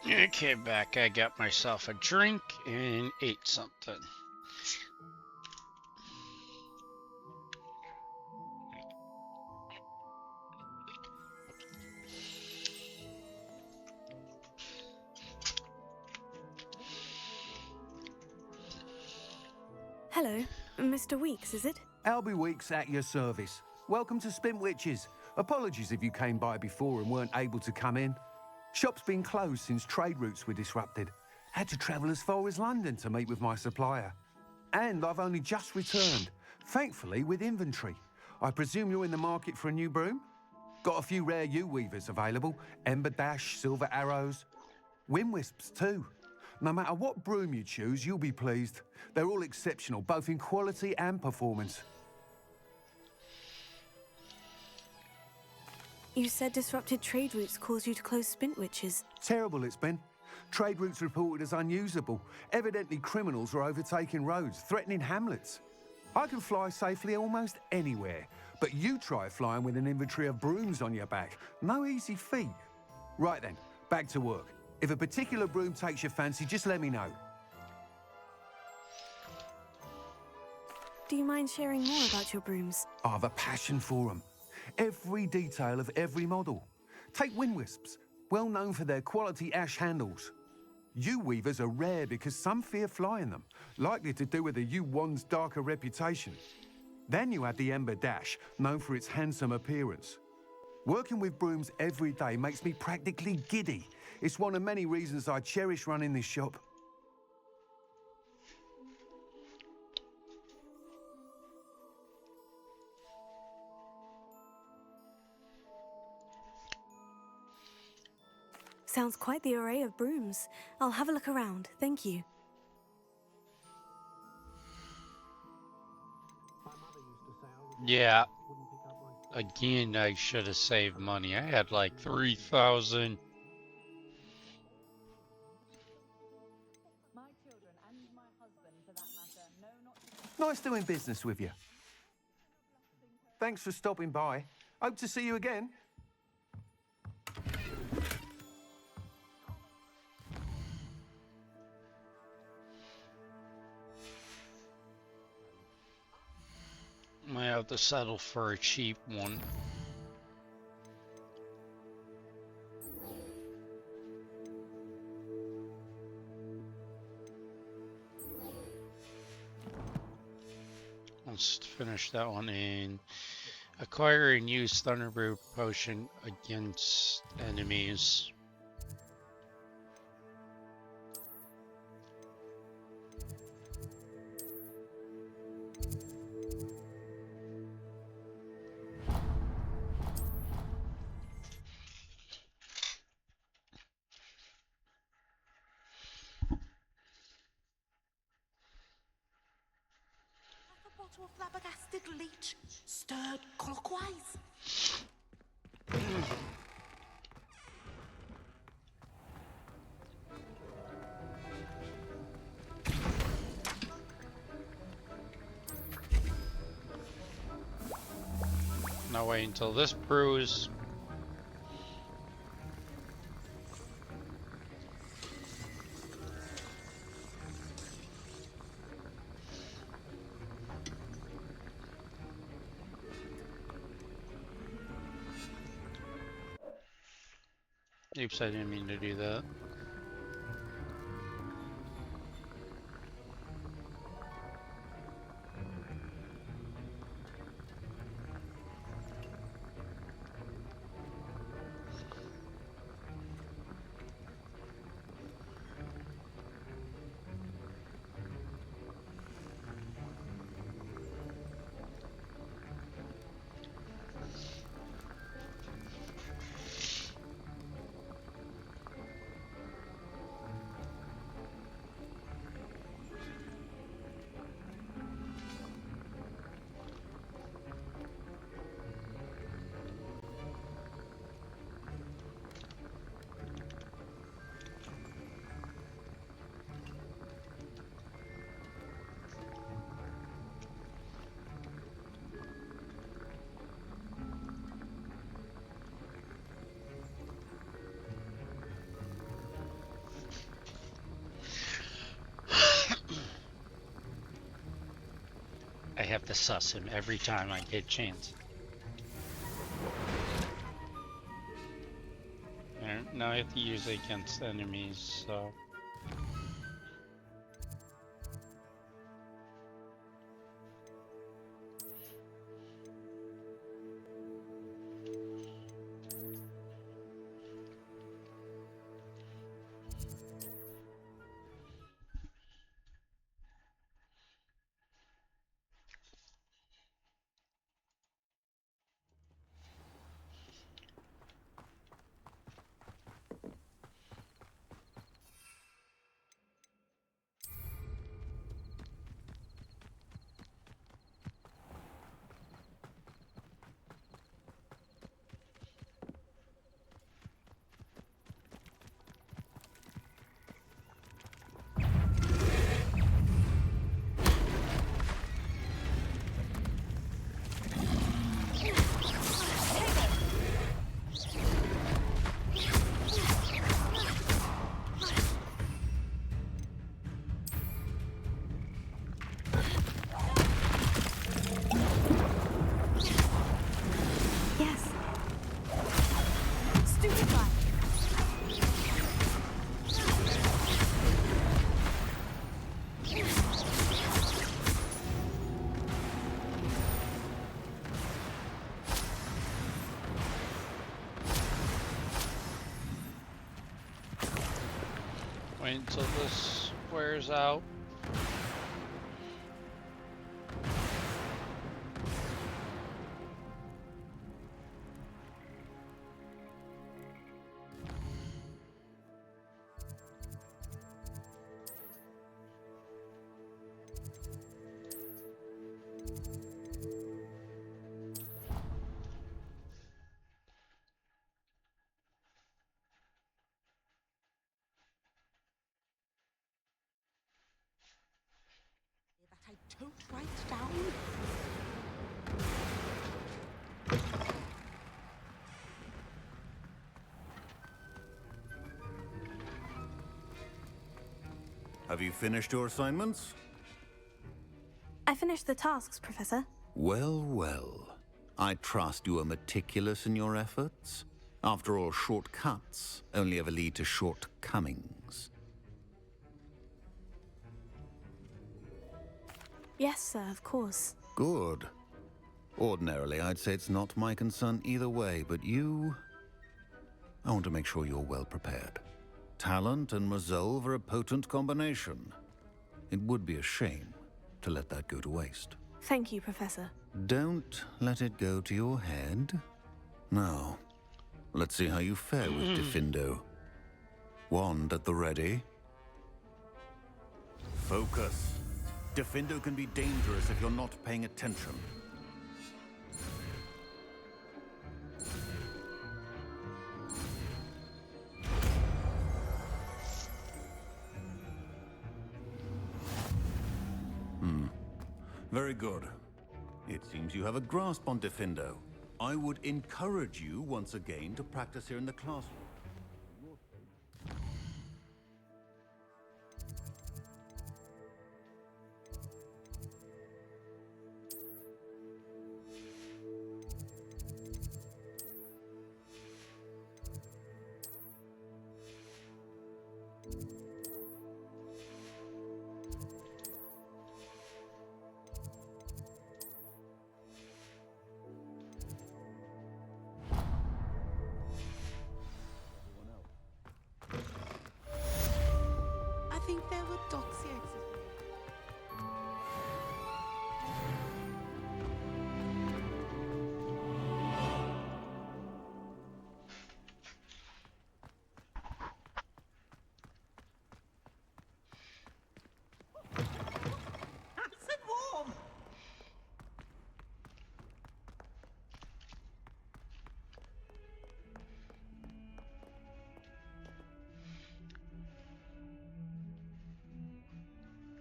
I came back, I got myself a drink and ate something. Hello, Mr. Weeks, is it? Albie Weeks at your service. Welcome to Spintwitches. Apologies if you came by before and weren't able to come in. Shop's been closed since trade routes were disrupted. Had to travel as far as London to meet with my supplier. And I've only just returned, thankfully with inventory. I presume you're in the market for a new broom? Got a few rare U-weavers available. Ember Dash, Silver Arrows. Wind Wisps too. No matter what broom you choose, you'll be pleased. They're all exceptional, both in quality and performance. You said disrupted trade routes caused you to close Spintwitches. Terrible it's been. Trade routes reported as unusable. Evidently criminals were overtaking roads, threatening hamlets. I can fly safely almost anywhere, but you try flying with an inventory of brooms on your back. No easy feat. Right then, back to work. If a particular broom takes your fancy, just let me know. Do you mind sharing more about your brooms? I have a passion for them. Every detail of every model. Take Wind Wisps, well known for their quality ash handles. U-weavers are rare because some fear flying them, likely to do with the U-wand's darker reputation. Then you add the Ember Dash, known for its handsome appearance. Working with brooms every day makes me practically giddy. It's one of many reasons I cherish running this shop. Sounds quite the array of brooms. I'll have a look around, thank you. Yeah. Again, I should have saved money. I had like 3,000. Nice doing business with you. Thanks for stopping by. Hope to see you again. I have to settle for a cheap one. Let's finish that one in. Acquire and use Thunderbrew potion against enemies. Bottle of flabbergasted leech, stirred clockwise. Now wait until this brews. Oops, I didn't mean to do that. have to suss him every time I get a chance. And now I have to use it against enemies, so... Wait until this wears out. That I don't write down. Have you finished your assignments? I finished the tasks, Professor. Well, well. I trust you are meticulous in your efforts. After all, shortcuts only ever lead to shortcomings. Yes, sir, of course. Good. Ordinarily, I'd say it's not my concern either way, but you... I want to make sure you're well prepared. Talent and resolve are a potent combination. It would be a shame to let that go to waste. Thank you, Professor. Don't let it go to your head. Now, let's see how you fare with Diffindo. Wand at the ready. Focus. Diffindo can be dangerous if you're not paying attention. Very good. It seems you have a grasp on Diffindo. I would encourage you once again to practice here in the classroom. I think there were doxy exits. Nice and warm.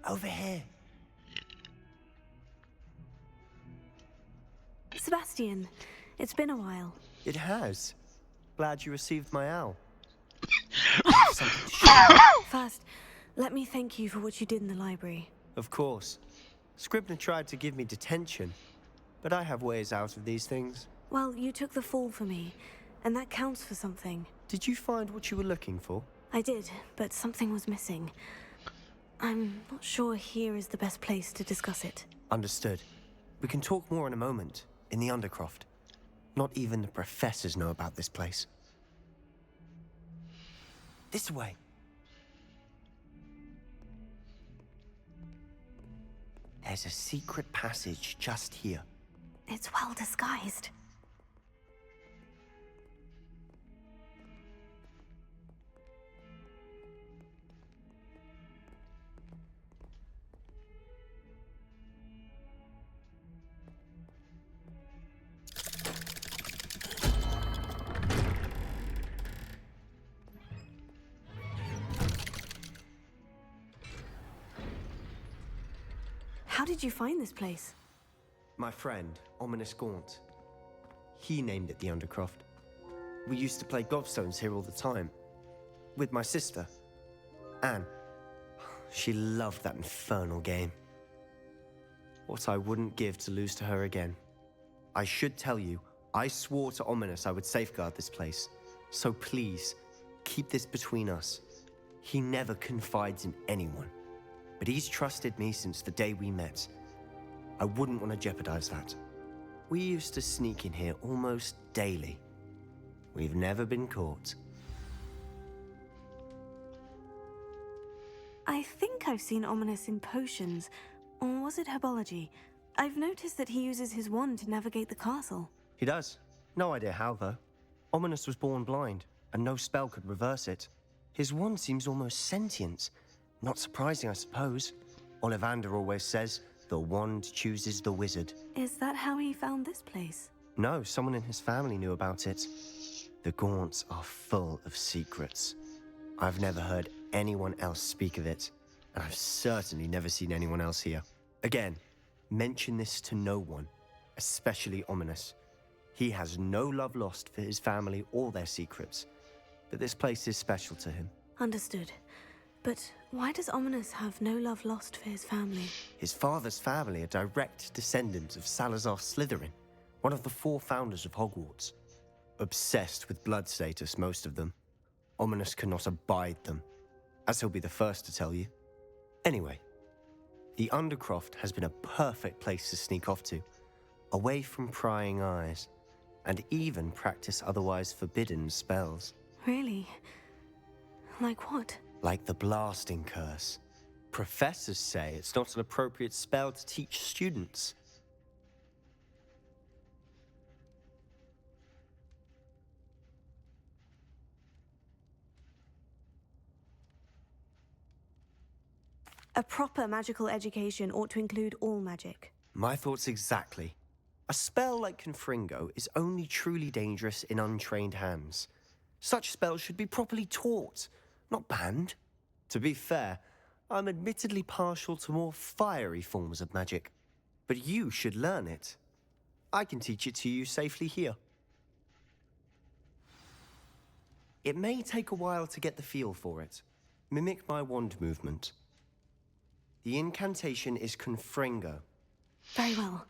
Over here. Sebastian, it's been a while. It has. Glad you received my owl. First, let me thank you for what you did in the library. Of course. Scribner tried to give me detention, but I have ways out of these things. Well, you took the fall for me, and that counts for something. Did you find what you were looking for? I did, but something was missing. I'm not sure here is the best place to discuss it. Understood. We can talk more in a moment, in the Undercroft. Not even the professors know about this place. This way. There's a secret passage just here. It's well disguised. How did you find this place? My friend, Ominous Gaunt. He named it the Undercroft. We used to play gobstones here all the time. With my sister, Anne. She loved that infernal game. What I wouldn't give to lose to her again. I should tell you, I swore to Ominous I would safeguard this place. So please, keep this between us. He never confides in anyone. But he's trusted me since the day we met. I wouldn't want to jeopardize that. We used to sneak in here almost daily. We've never been caught. I think I've seen Ominous in potions. Or was it herbology? I've noticed that he uses his wand to navigate the castle. He does. No idea how, though. Ominous was born blind, and no spell could reverse it. His wand seems almost sentient. Not surprising, I suppose. Ollivander always says, the wand chooses the wizard. Is that how he found this place? No, someone in his family knew about it. The Gaunts are full of secrets. I've never heard anyone else speak of it, and I've certainly never seen anyone else here. Again, mention this to no one, especially Ominous. He has no love lost for his family or their secrets, but this place is special to him. Understood. But why does Ominous have no love lost for his family? His father's family are direct descendants of Salazar Slytherin, one of the 4 founders of Hogwarts. Obsessed with blood status, most of them. Ominous cannot abide them, as he'll be the first to tell you. Anyway, the Undercroft has been a perfect place to sneak off to, away from prying eyes, and even practice otherwise forbidden spells. Really? Like what? Like the blasting curse. Professors say it's not an appropriate spell to teach students. A proper magical education ought to include all magic. My thoughts exactly. A spell like Confringo is only truly dangerous in untrained hands. Such spells should be properly taught, not banned. To be fair, I'm admittedly partial to more fiery forms of magic. But you should learn it. I can teach it to you safely here. It may take a while to get the feel for it. Mimic my wand movement. The incantation is Confringo. Very well.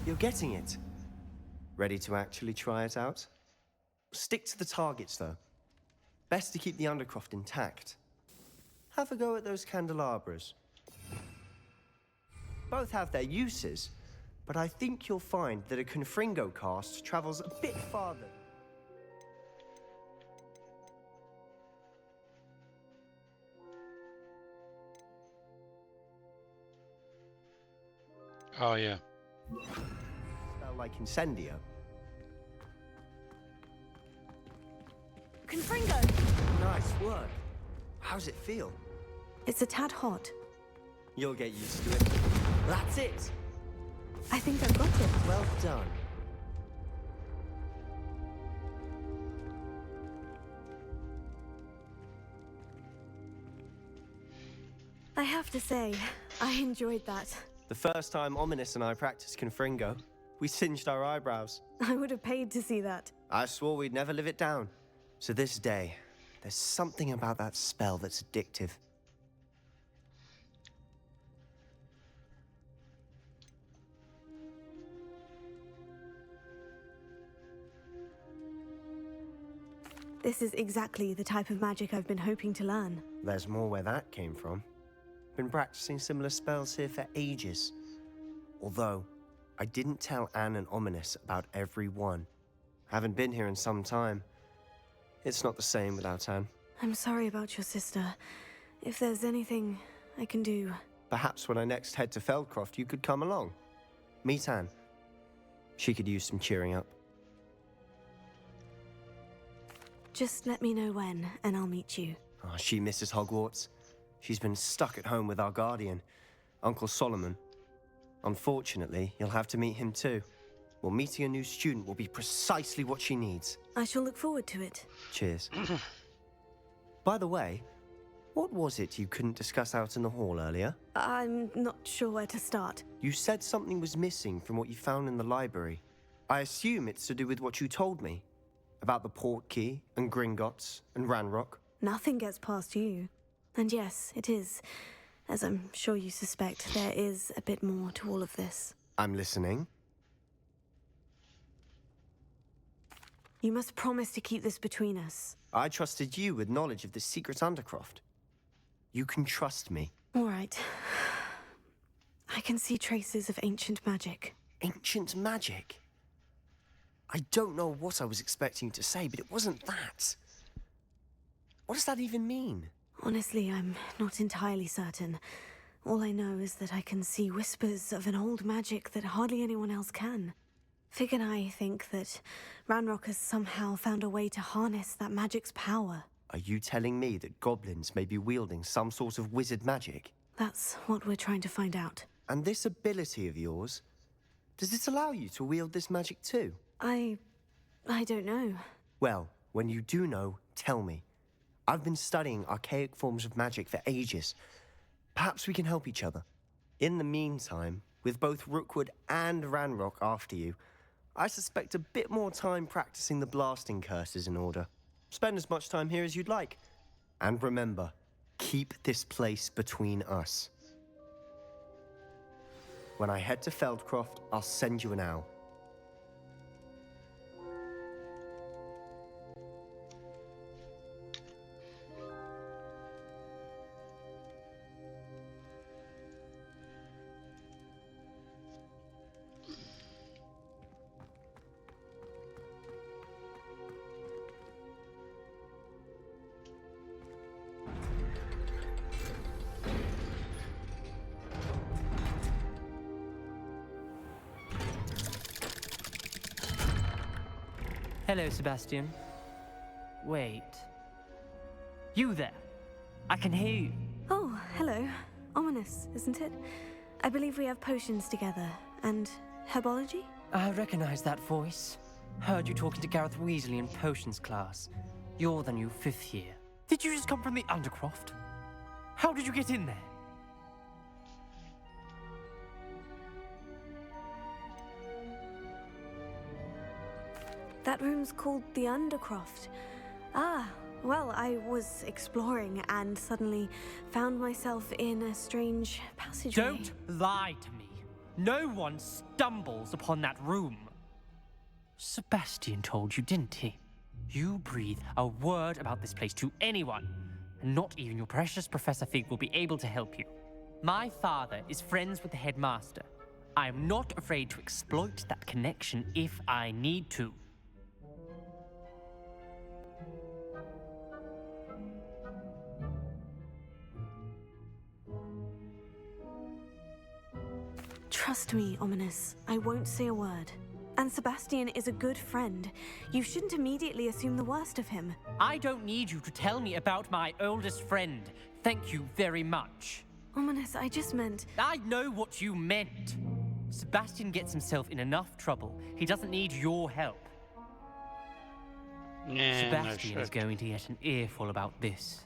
You're getting it. Ready to actually try it out? Stick to the targets, though. Best to keep the Undercroft intact. Have a go at those candelabras. Both have their uses, but I think you'll find that a Confringo cast travels a bit farther. Oh, yeah. Spell like Incendio. Confringo! Nice work. How's it feel? It's a tad hot. You'll get used to it. That's it! I think I've got it. Well done. I have to say, I enjoyed that. The first time Ominous and I practiced Confringo, we singed our eyebrows. I would have paid to see that. I swore we'd never live it down. To this day, there's something about that spell that's addictive. This is exactly the type of magic I've been hoping to learn. There's more where that came from. Been practicing similar spells here for ages. Although, I didn't tell Anne and Ominous about every one. Haven't been here in some time. It's not the same without Anne. I'm sorry about your sister. If there's anything I can do... Perhaps when I next head to Feldcroft, you could come along. Meet Anne. She could use some cheering up. Just let me know when, and I'll meet you. Oh, she misses Hogwarts. She's been stuck at home with our guardian, Uncle Solomon. Unfortunately, you'll have to meet him too. Well, meeting a new student will be precisely what she needs. I shall look forward to it. Cheers. By the way, what was it you couldn't discuss out in the hall earlier? I'm not sure where to start. You said something was missing from what you found in the library. I assume it's to do with what you told me. About the Portkey, and Gringotts, and Ranrock. Nothing gets past you. And yes, it is. As I'm sure you suspect, there is a bit more to all of this. I'm listening. You must promise to keep this between us. I trusted you with knowledge of the secret Undercroft. You can trust me. All right. I can see traces of ancient magic. Ancient magic? I don't know what I was expecting to say, but it wasn't that. What does that even mean? Honestly, I'm not entirely certain. All I know is that I can see whispers of an old magic that hardly anyone else can. Fig and I think that Ranrock has somehow found a way to harness that magic's power. Are you telling me that goblins may be wielding some sort of wizard magic? That's what we're trying to find out. And this ability of yours, does it allow you to wield this magic too? I don't know. Well, when you do know, tell me. I've been studying archaic forms of magic for ages. Perhaps we can help each other. In the meantime, with both Rookwood and Ranrock after you, I suspect a bit more time practicing the blasting curse is in order. Spend as much time here as you'd like. And remember, keep this place between us. When I head to Feldcroft, I'll send you an owl. Hello, Sebastian. Wait. You there? I can hear you. Oh, hello. Ominous, isn't it? I believe we have potions together. And herbology? I recognize that voice. Heard you talking to Gareth Weasley in potions class. You're the new 5th year. Did you just come from the Undercroft? How did you get in there? That room's called the Undercroft. Ah, well, I was exploring and suddenly found myself in a strange passageway. Don't lie to me. No one stumbles upon that room. Sebastian told you, didn't he? You breathe a word about this place to anyone, and not even your precious Professor Fig will be able to help you. My father is friends with the headmaster. I am not afraid to exploit that connection if I need to. Trust me, Ominous. I won't say a word. And Sebastian is a good friend. You shouldn't immediately assume the worst of him. I don't need you to tell me about my oldest friend. Thank you very much. Ominous, I just meant... I know what you meant. Sebastian gets himself in enough trouble. He doesn't need your help. Sebastian is going to get an earful about this.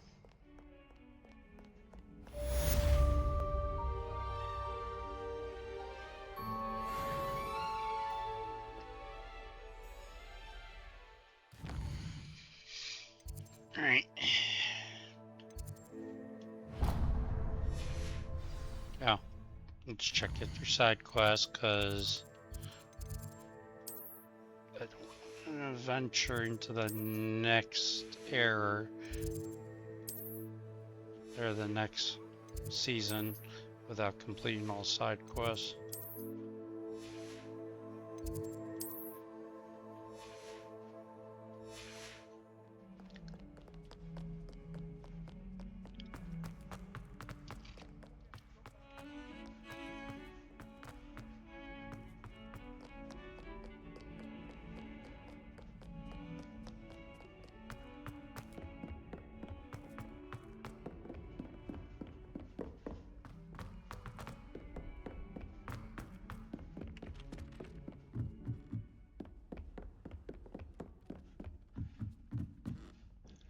Alright. Oh, let's check it for side quests, because I don't want to venture into the next era, or the next season, without completing all side quests.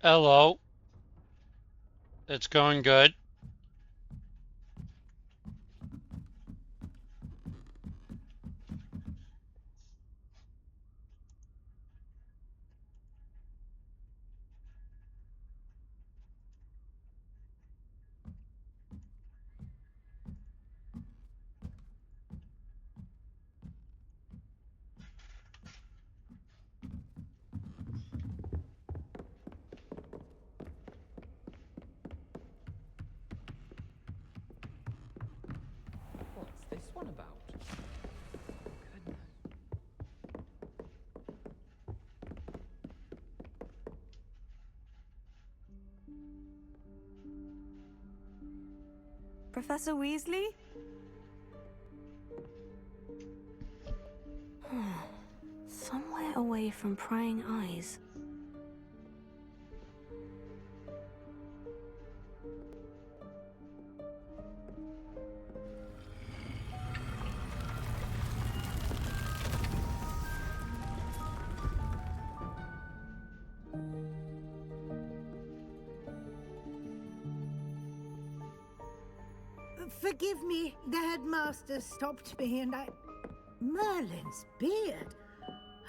Hello. It's going good. What's this one about? Goodness. Professor Weasley? Somewhere away from prying eyes. Forgive me, the headmaster stopped me and I... Merlin's beard.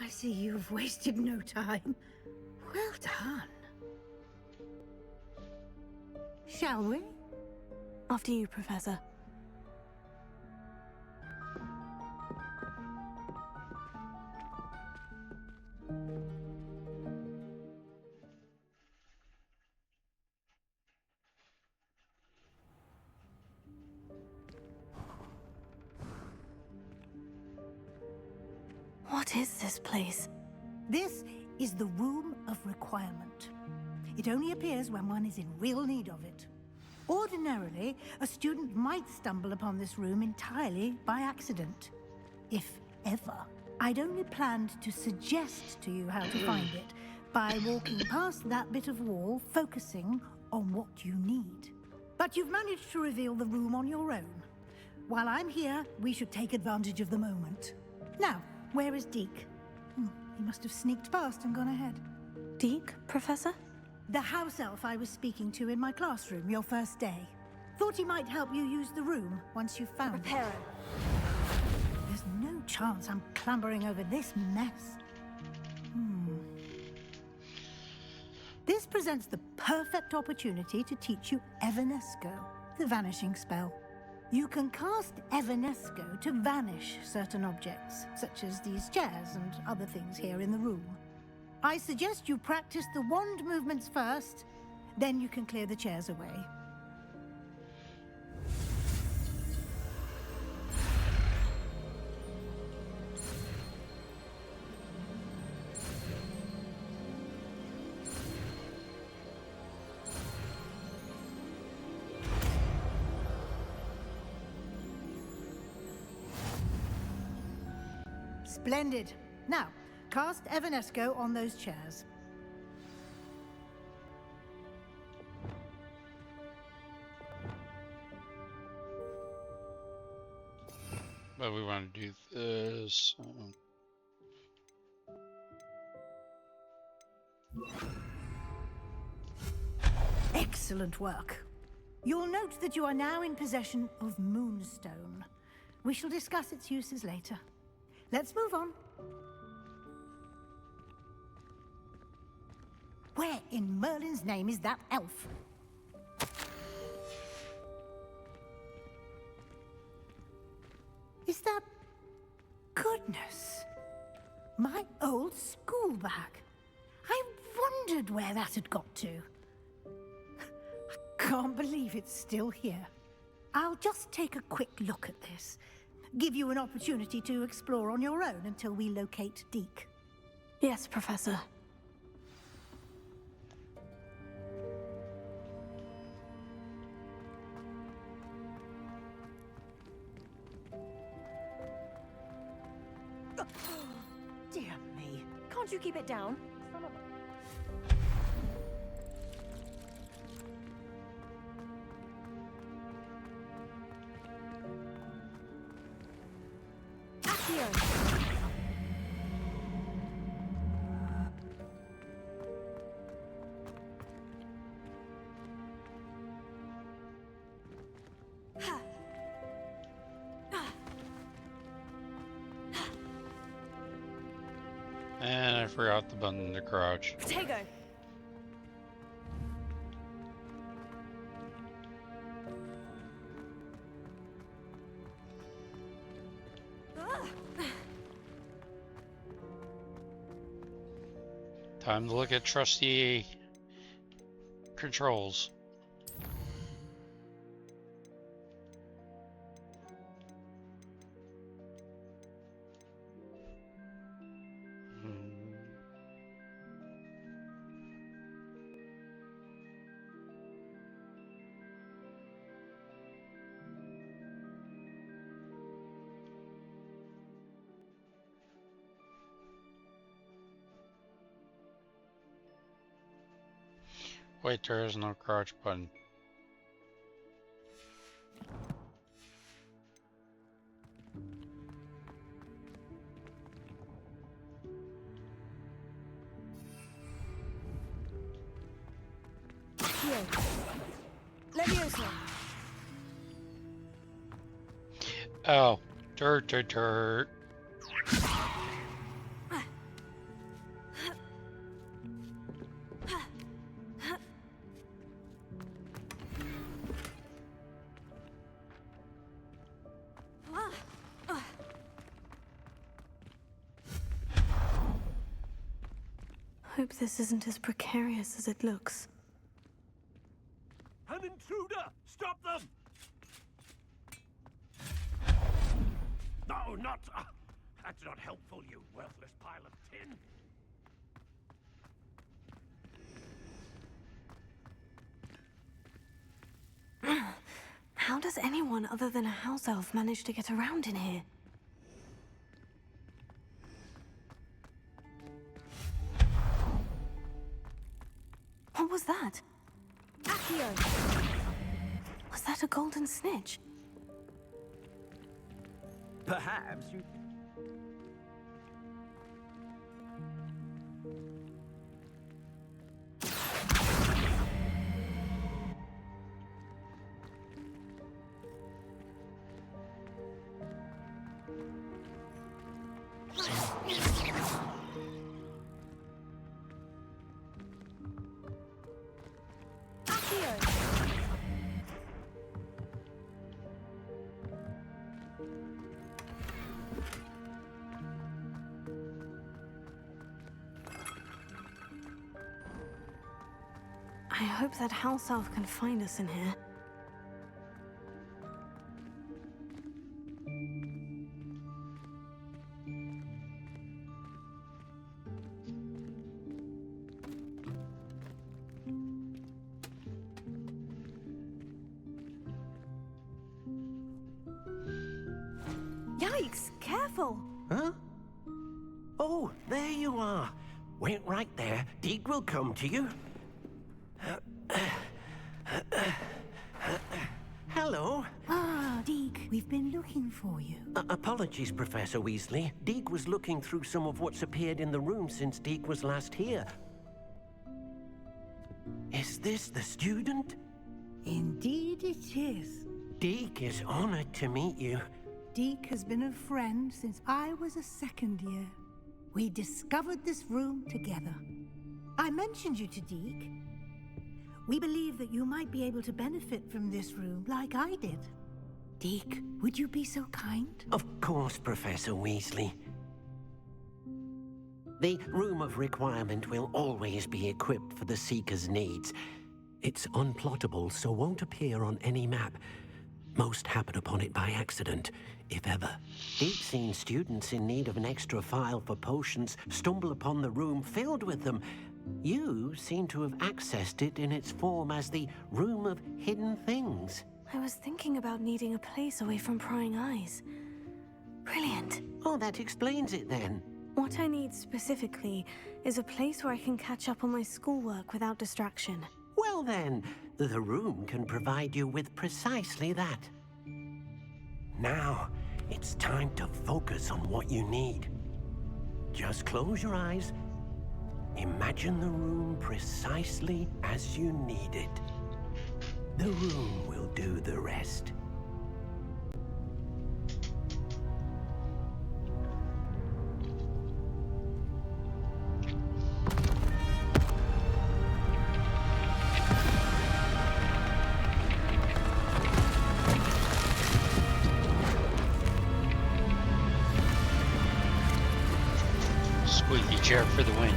I see you've wasted no time. Well done. Shall we? After you, Professor. What is this place? This is the Room of Requirement. It only appears when one is in real need of it. Ordinarily, a student might stumble upon this room entirely by accident. If ever. I'd only planned to suggest to you how to find it by walking past that bit of wall, focusing on what you need. But you've managed to reveal the room on your own. While I'm here, we should take advantage of the moment. Now, where is Deke? He must have sneaked past and gone ahead. Deke, Professor? The house elf I was speaking to in my classroom your first day. Thought he might help you use the room once you've found it. There's no chance I'm clambering over this mess. This presents the perfect opportunity to teach you Evanesco, the vanishing spell. You can cast Evanesco to vanish certain objects, such as these chairs and other things here in the room. I suggest you practice the wand movements first, then you can clear the chairs away. Splendid. Now, cast Evanesco on those chairs. But we want to do this. Excellent work. You'll note that you are now in possession of Moonstone. We shall discuss its uses later. Let's move on. Where in Merlin's name is that elf? Is that... Goodness. My old school bag. I wondered where that had got to. I can't believe it's still here. I'll just take a quick look at this. Give you an opportunity to explore on your own until we locate Deke. Yes, Professor. Dear me. Can't you keep it down? Accio! And I forgot the button to crouch. Potato! Time to look at trusty controls. Wait, there is no crouch button. Accio! Leviosa! Oh, dirt. Hope this isn't as precarious as it looks. An intruder! Stop them! No, not... that's not helpful, you worthless pile of tin. How does anyone other than a house elf manage to get around in here? What was that? Accio! Was that a golden snitch? Perhaps you... I hope that house elf can find us in here. Yikes! Careful! Huh? Oh, there you are. Wait right there. Deke will come to you. Hello. Ah, Deke, we've been looking for you. Apologies, Professor Weasley. Deke was looking through some of what's appeared in the room since Deke was last here. Is this the student? Indeed it is. Deke is honored to meet you. Deke has been a friend since I was a second year. We discovered this room together. I mentioned you to Deke. We believe that you might be able to benefit from this room like I did. Deke, would you be so kind? Of course, Professor Weasley. The Room of Requirement will always be equipped for the Seeker's needs. It's unplottable, so won't appear on any map. Most happen upon it by accident, if ever. Deke's seen students in need of an extra file for potions stumble upon the room filled with them. You seem to have accessed it in its form as the Room of Hidden Things. I was thinking about needing a place away from prying eyes. Brilliant. Oh, that explains it then. What I need specifically is a place where I can catch up on my schoolwork without distraction. Well then, the room can provide you with precisely that. Now, it's time to focus on what you need. Just close your eyes. Imagine the room precisely as you need it. The room will do the rest. Squeaky chair for the win.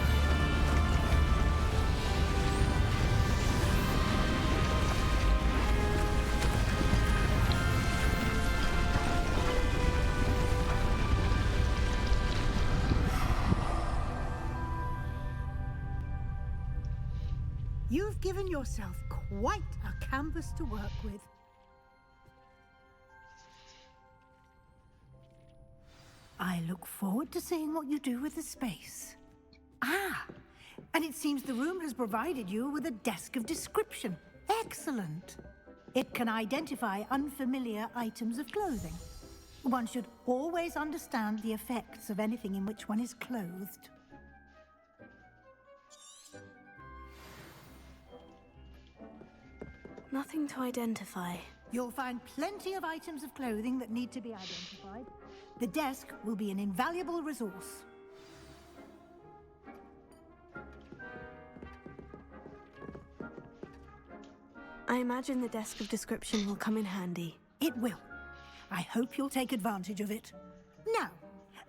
You've given yourself quite a canvas to work with. I look forward to seeing what you do with the space. Ah, and it seems the room has provided you with a desk of description. Excellent. It can identify unfamiliar items of clothing. One should always understand the effects of anything in which one is clothed. Nothing to identify. You'll find plenty of items of clothing that need to be identified. The desk will be an invaluable resource. I imagine the desk of description will come in handy. It will. I hope you'll take advantage of it. Now,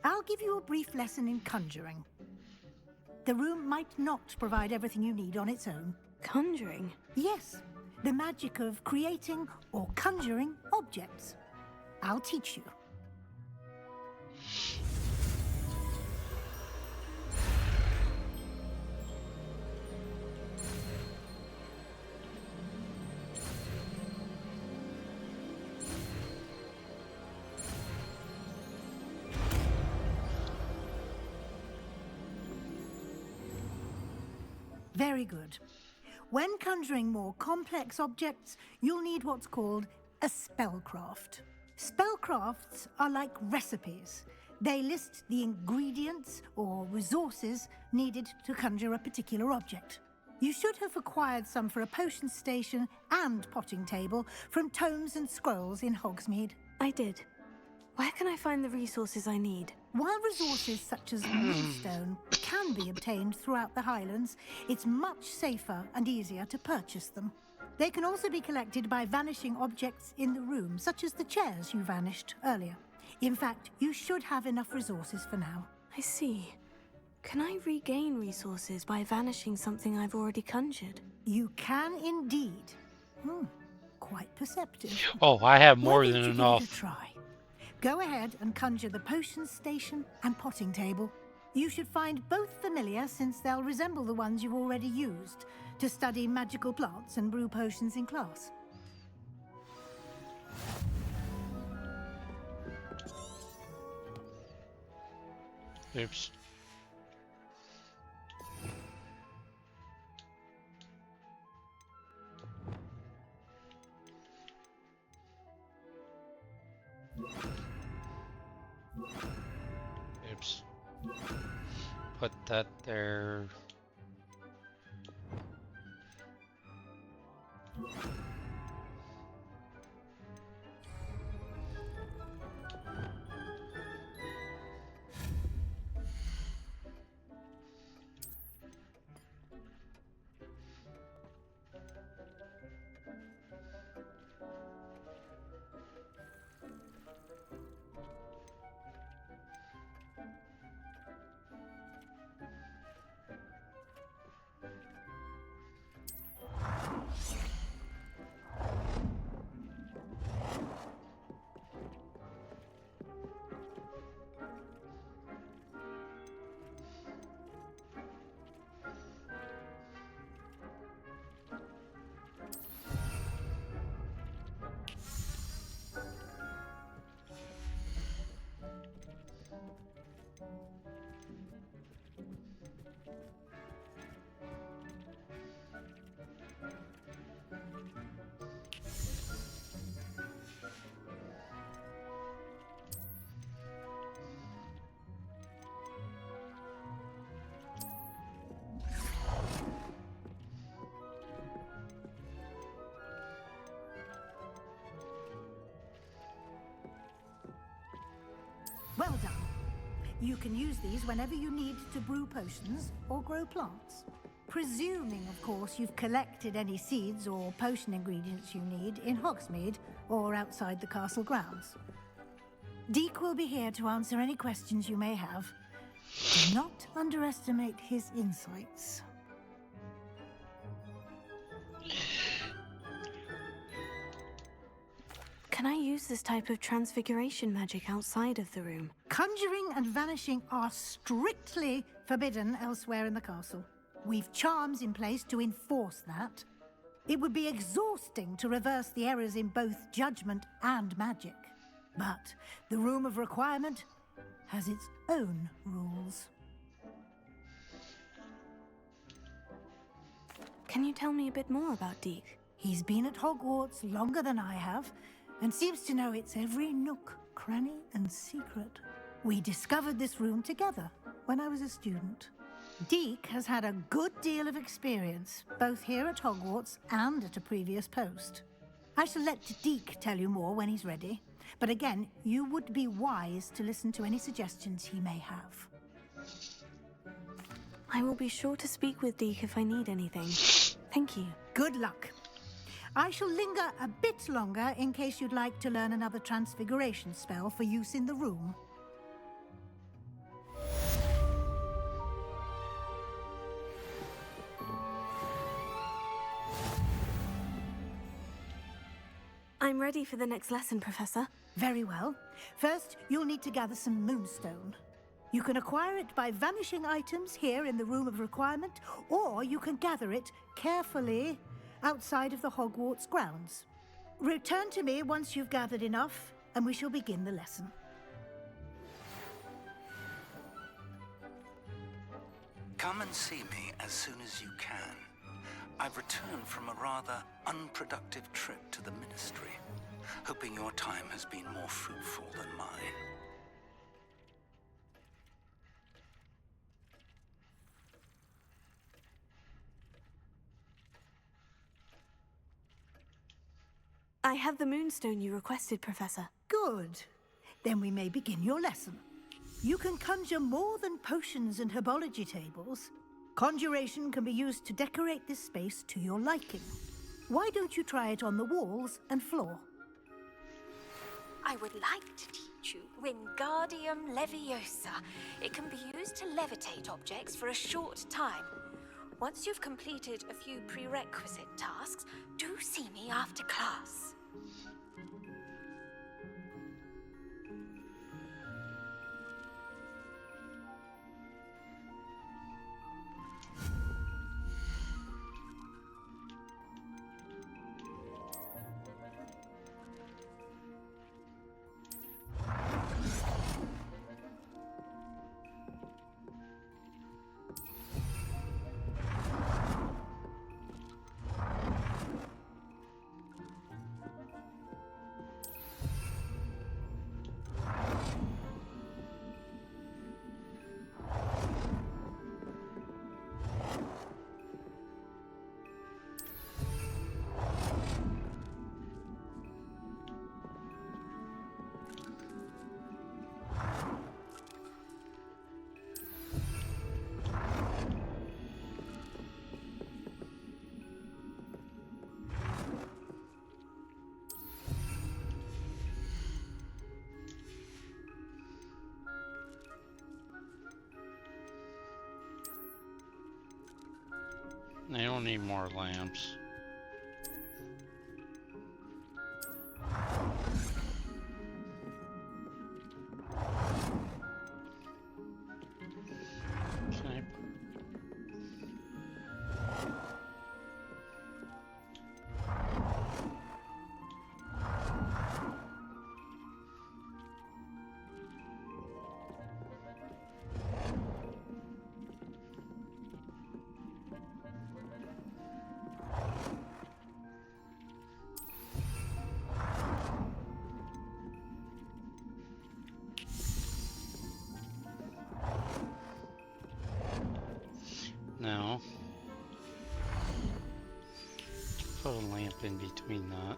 I'll give you a brief lesson in conjuring. The room might not provide everything you need on its own. Conjuring? Yes. The magic of creating or conjuring objects. I'll teach you. Very good. When conjuring more complex objects, you'll need what's called a spellcraft. Spellcrafts are like recipes. They list the ingredients or resources needed to conjure a particular object. You should have acquired some for a potion station and potting table from tomes and scrolls in Hogsmeade. I did. Where can I find the resources I need? While resources such as moonstone can be obtained throughout the Highlands, it's much safer and easier to purchase them. They can also be collected by vanishing objects in the room, such as the chairs you vanished earlier. In fact, you should have enough resources for now. I see. Can I regain resources by vanishing something I've already conjured? You can indeed. Quite perceptive. Oh, I have more Why than don't you enough. give it a try? Go ahead and conjure the potion station and potting table. You should find both familiar, since they'll resemble the ones you've already used to study magical plants and brew potions in class. Oops. Oops. Put that there. You can use these whenever you need to brew potions or grow plants. Presuming, of course, you've collected any seeds or potion ingredients you need in Hogsmeade or outside the castle grounds. Deek will be here to answer any questions you may have. Do not underestimate his insights. Can I use this type of transfiguration magic outside of the room? Conjuring and vanishing are strictly forbidden elsewhere in the castle. We've charms in place to enforce that. It would be exhausting to reverse the errors in both judgment and magic. But the Room of Requirement has its own rules. Can you tell me a bit more about Deek? He's been at Hogwarts longer than I have, and seems to know its every nook, cranny, and secret. We discovered this room together when I was a student. Deek has had a good deal of experience, both here at Hogwarts and at a previous post. I shall let Deek tell you more when he's ready, but again, you would be wise to listen to any suggestions he may have. I will be sure to speak with Deek if I need anything. Thank you. Good luck. I shall linger a bit longer in case you'd like to learn another transfiguration spell for use in the room. I'm ready for the next lesson, Professor. Very well. First, you'll need to gather some moonstone. You can acquire it by vanishing items here in the Room of Requirement, or you can gather it carefully outside of the Hogwarts grounds. Return to me once you've gathered enough, and we shall begin the lesson. Come and see me as soon as you can. I've returned from a rather unproductive trip to the Ministry, hoping your time has been more fruitful than mine. I have the moonstone you requested, Professor. Good. Then we may begin your lesson. You can conjure more than potions and herbology tables. Conjuration can be used to decorate this space to your liking. Why don't you try it on the walls and floor? I would like to teach you Wingardium Leviosa. It can be used to levitate objects for a short time. Once you've completed a few prerequisite tasks, do see me after class. They don't need more lamps. Can I... No. Put a lamp in between that.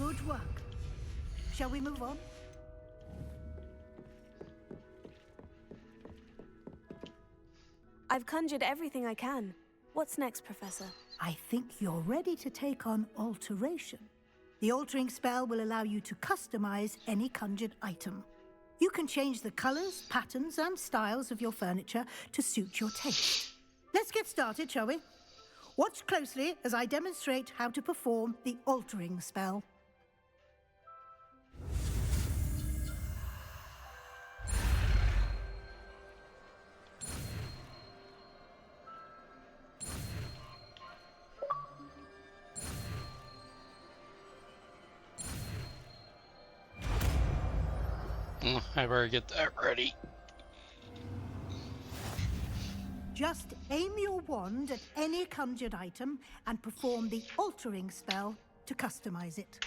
Good work. Shall we move on? I've conjured everything I can. What's next, Professor? I think you're ready to take on alteration. The altering spell will allow you to customize any conjured item. You can change the colors, patterns, and styles of your furniture to suit your taste. Let's get started, shall we? Watch closely as I demonstrate how to perform the altering spell. I better get that ready. Just aim your wand at any conjured item and perform the altering spell to customize it.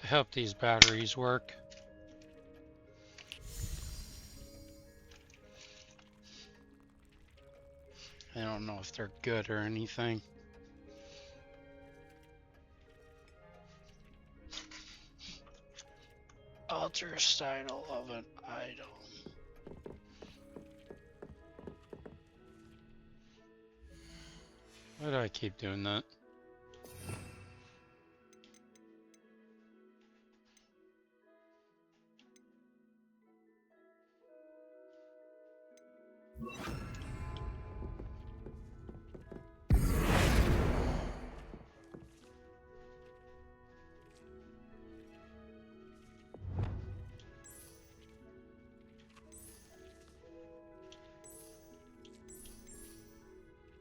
I hope these batteries work. I don't know if they're good or anything. Alter style of an item. Why do I keep doing that?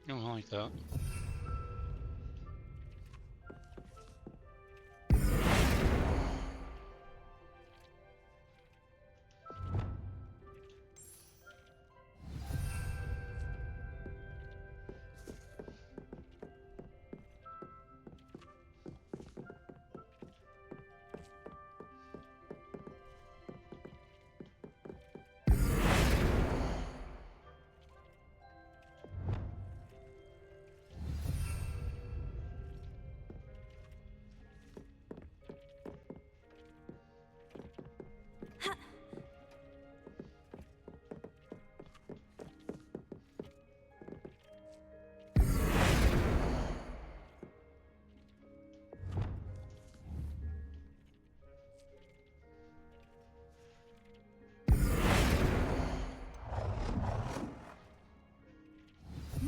I don't like that.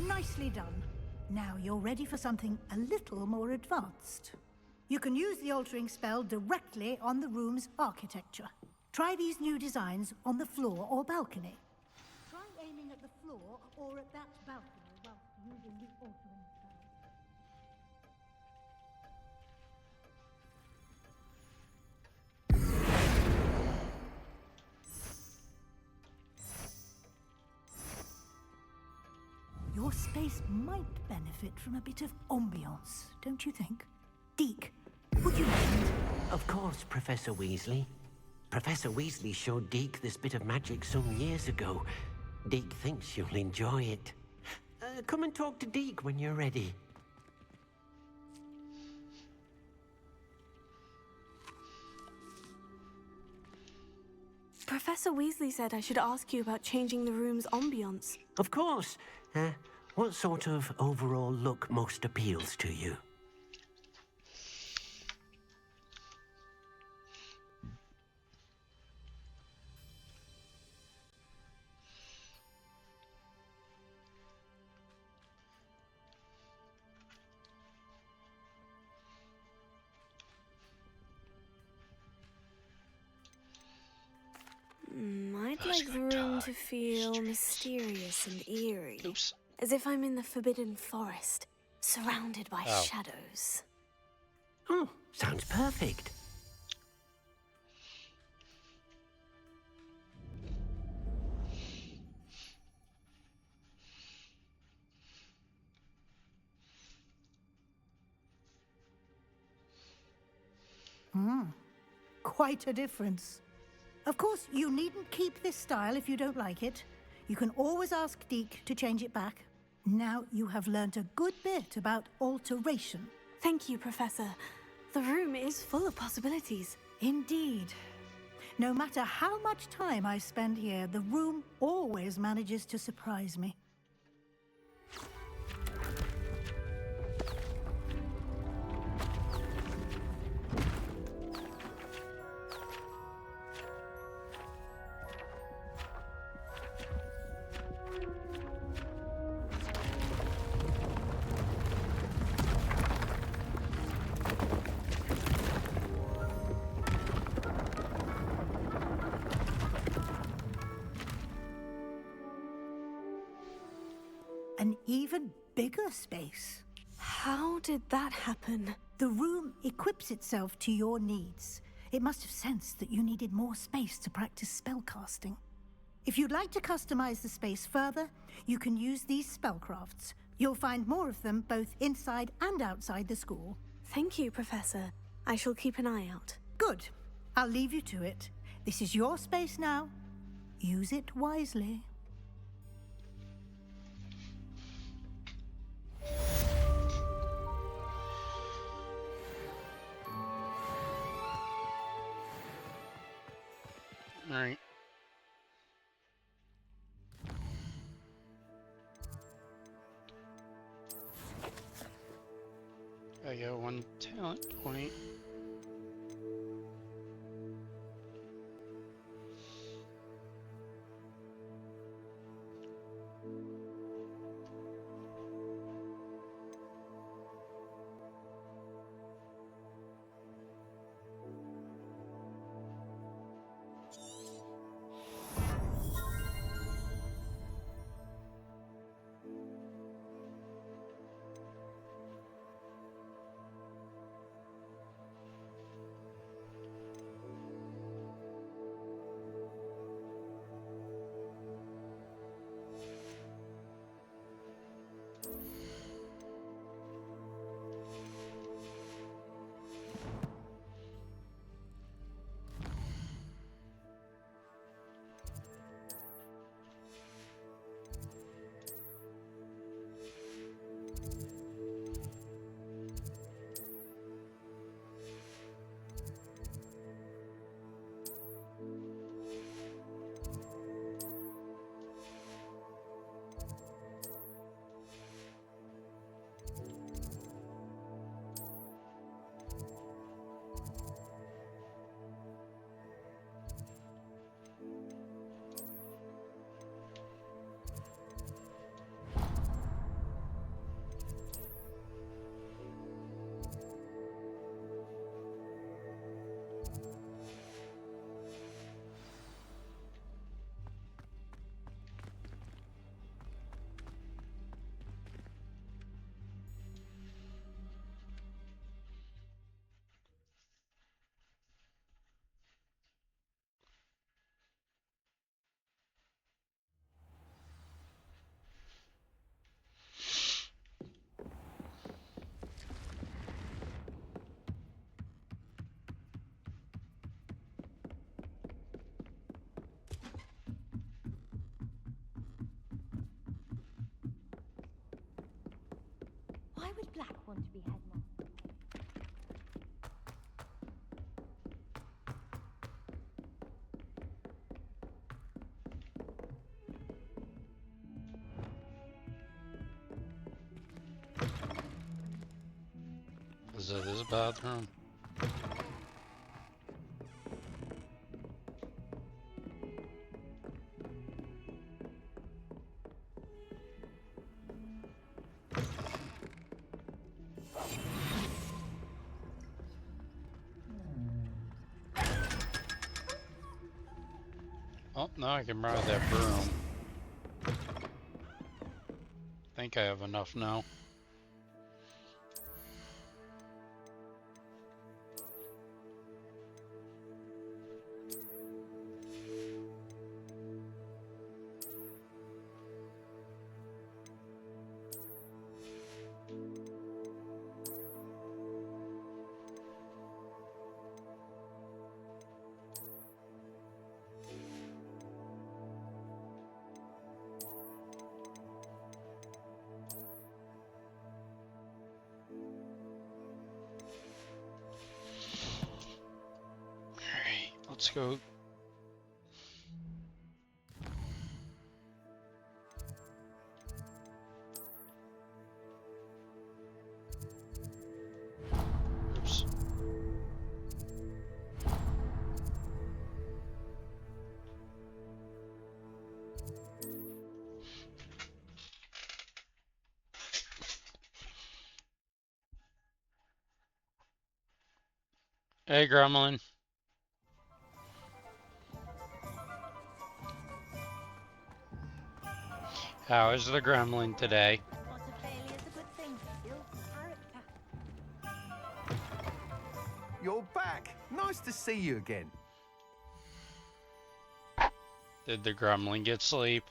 Nicely done. Now you're ready for something a little more advanced. You can use the altering spell directly on the room's architecture. Try these new designs on the floor or balcony. Try aiming at the floor or at that balcony whilst using the altering spell. Your space might benefit from a bit of ambiance, don't you think? Deke, would you mind? Of course, Professor Weasley. Professor Weasley showed Deke this bit of magic some years ago. Deke thinks you'll enjoy it. Come and talk to Deke when you're ready. Professor Weasley said I should ask you about changing the room's ambiance. Of course. What sort of overall look most appeals to you? I'd like the room to feel mysterious and eerie. As if I'm in the Forbidden Forest, surrounded by shadows. Oh, sounds perfect. Quite a difference. Of course, you needn't keep this style if you don't like it. You can always ask Deke to change it back. Now you have learned a good bit about alteration. Thank you, Professor. The room is full of possibilities. Indeed. No matter how much time I spend here, the room always manages to surprise me. An even bigger space. How did that happen? The room equips itself to your needs. It must have sensed that you needed more space to practice spellcasting. If you'd like to customize the space further, you can use these spellcrafts. You'll find more of them both inside and outside the school. Thank you, Professor. I shall keep an eye out. Good. I'll leave you to it. This is your space now. Use it wisely. All right. I got 1 talent point. Why would Black want to be headmaster? Is it his bathroom? Oh, now I can ride that broom. Think I have enough now. let's go. Oops. Hey, Gremlin. How is the Gremlin today? Not a failure's a good thing. Builds character. You're back. Nice to see you again. Did the Gremlin get sleep?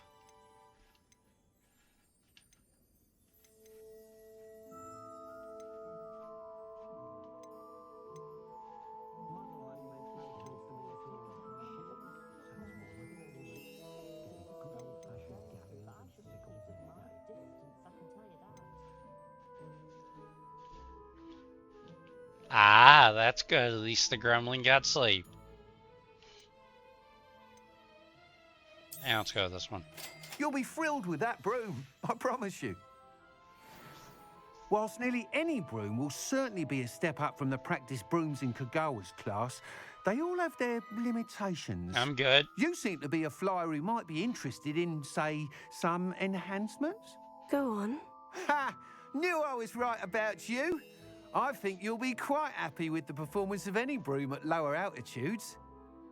Ah, that's good. At least the Gremlin got sleep. Yeah, let's go with this one. You'll be thrilled with that broom, I promise you. Whilst nearly any broom will certainly be a step up from the practice brooms in Kagawa's class, they all have their limitations. I'm good. You seem to be a flyer who might be interested in, say, some enhancements? Go on. Ha! Knew I was right about you. I think you'll be quite happy with the performance of any broom at lower altitudes.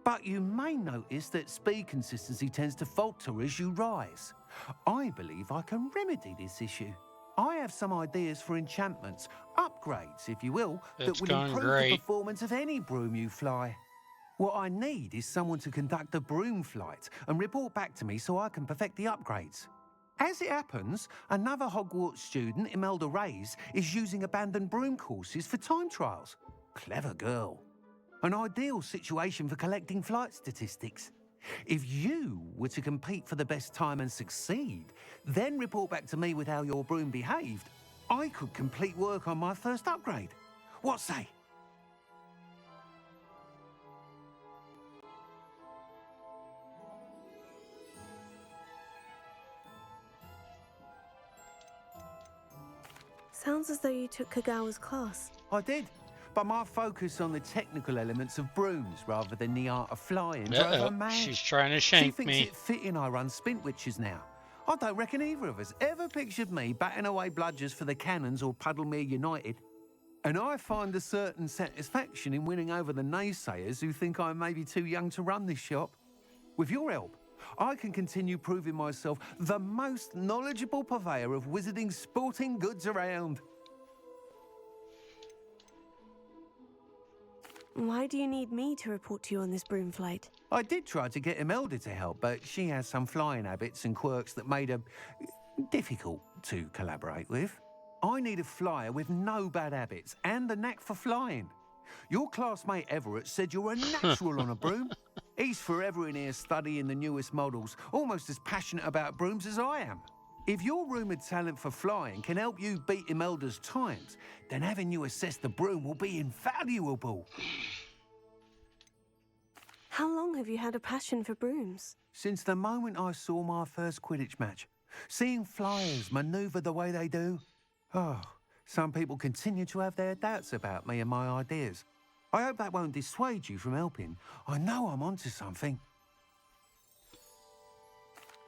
But you may notice that speed consistency tends to falter as you rise. I believe I can remedy this issue. I have some ideas for enchantments, upgrades, if you will, It's that will going improve great. the performance of any broom you fly. What I need is someone to conduct a broom flight and report back to me so I can perfect the upgrades. As it happens, another Hogwarts student, Imelda Reyes, is using abandoned broom courses for time trials. Clever girl. An ideal situation for collecting flight statistics. If you were to compete for the best time and succeed, then report back to me with how your broom behaved, I could complete work on my first upgrade. What say? Sounds as though you took Kagawa's class. I did, but my focus on the technical elements of brooms rather than the art of flying drove Uh-oh, her mad. she's trying to She shank thinks me. it fitting I run Spintwitches now. I don't reckon either of us ever pictured me batting away bludgers for the Cannons or Puddlemere United. And I find a certain satisfaction in winning over the naysayers who think I may be too young to run this shop. With your help, I can continue proving myself the most knowledgeable purveyor of wizarding sporting goods around. Why do you need me to report to you on this broom flight? I did try to get Imelda to help, but she has some flying habits and quirks that made her difficult to collaborate with. I need a flyer with no bad habits and a knack for flying. Your classmate Everett said you're a natural on a broom. He's forever in here studying the newest models, almost as passionate about brooms as I am. If your rumoured talent for flying can help you beat Imelda's times, then having you assess the broom will be invaluable. How long have you had a passion for brooms? Since the moment I saw my first Quidditch match, seeing flyers manoeuvre the way they do. Oh, some people continue to have their doubts about me and my ideas. I hope that won't dissuade you from helping. I know I'm onto something.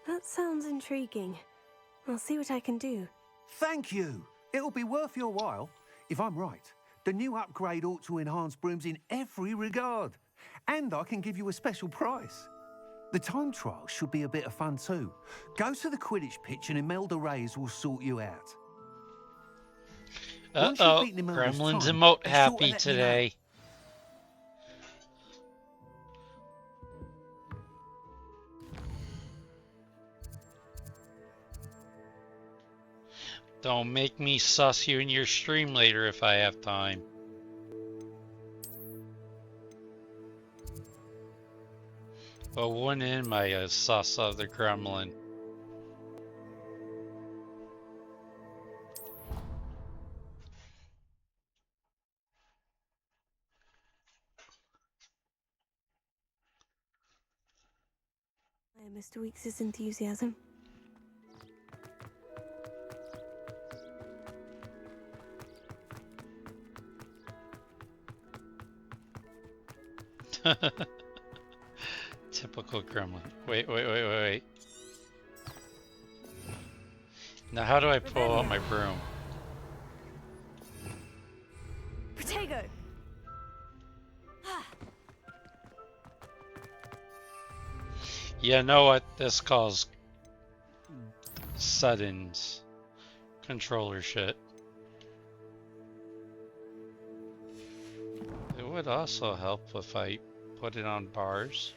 That sounds intriguing. I'll see what I can do. Thank you. It'll be worth your while. If I'm right, the new upgrade ought to enhance brooms in every regard. And I can give you a special price. The time trial should be a bit of fun too. Go to the Quidditch pitch and Imelda Reyes will sort you out. Once you've Uh-oh, beaten Imelda's Gremlin's time, emote be sure to happy let me know. today. Don't make me suss you in your stream later if I have time. But when am I a sus of the Gremlin? Mr. Weeks' enthusiasm. Typical gremlin. Wait. Now how do I pull out my broom? Protego! You know what? This calls settings. Controller shit. It would also help if I put it on bars.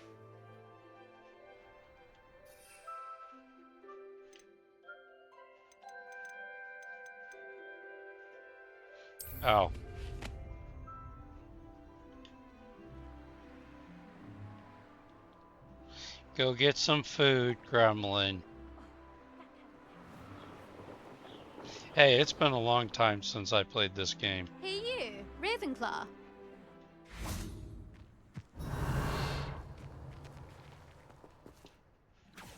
Oh. Go get some food, gremlin. Hey, it's been a long time since I played this game. Hey you, Ravenclaw.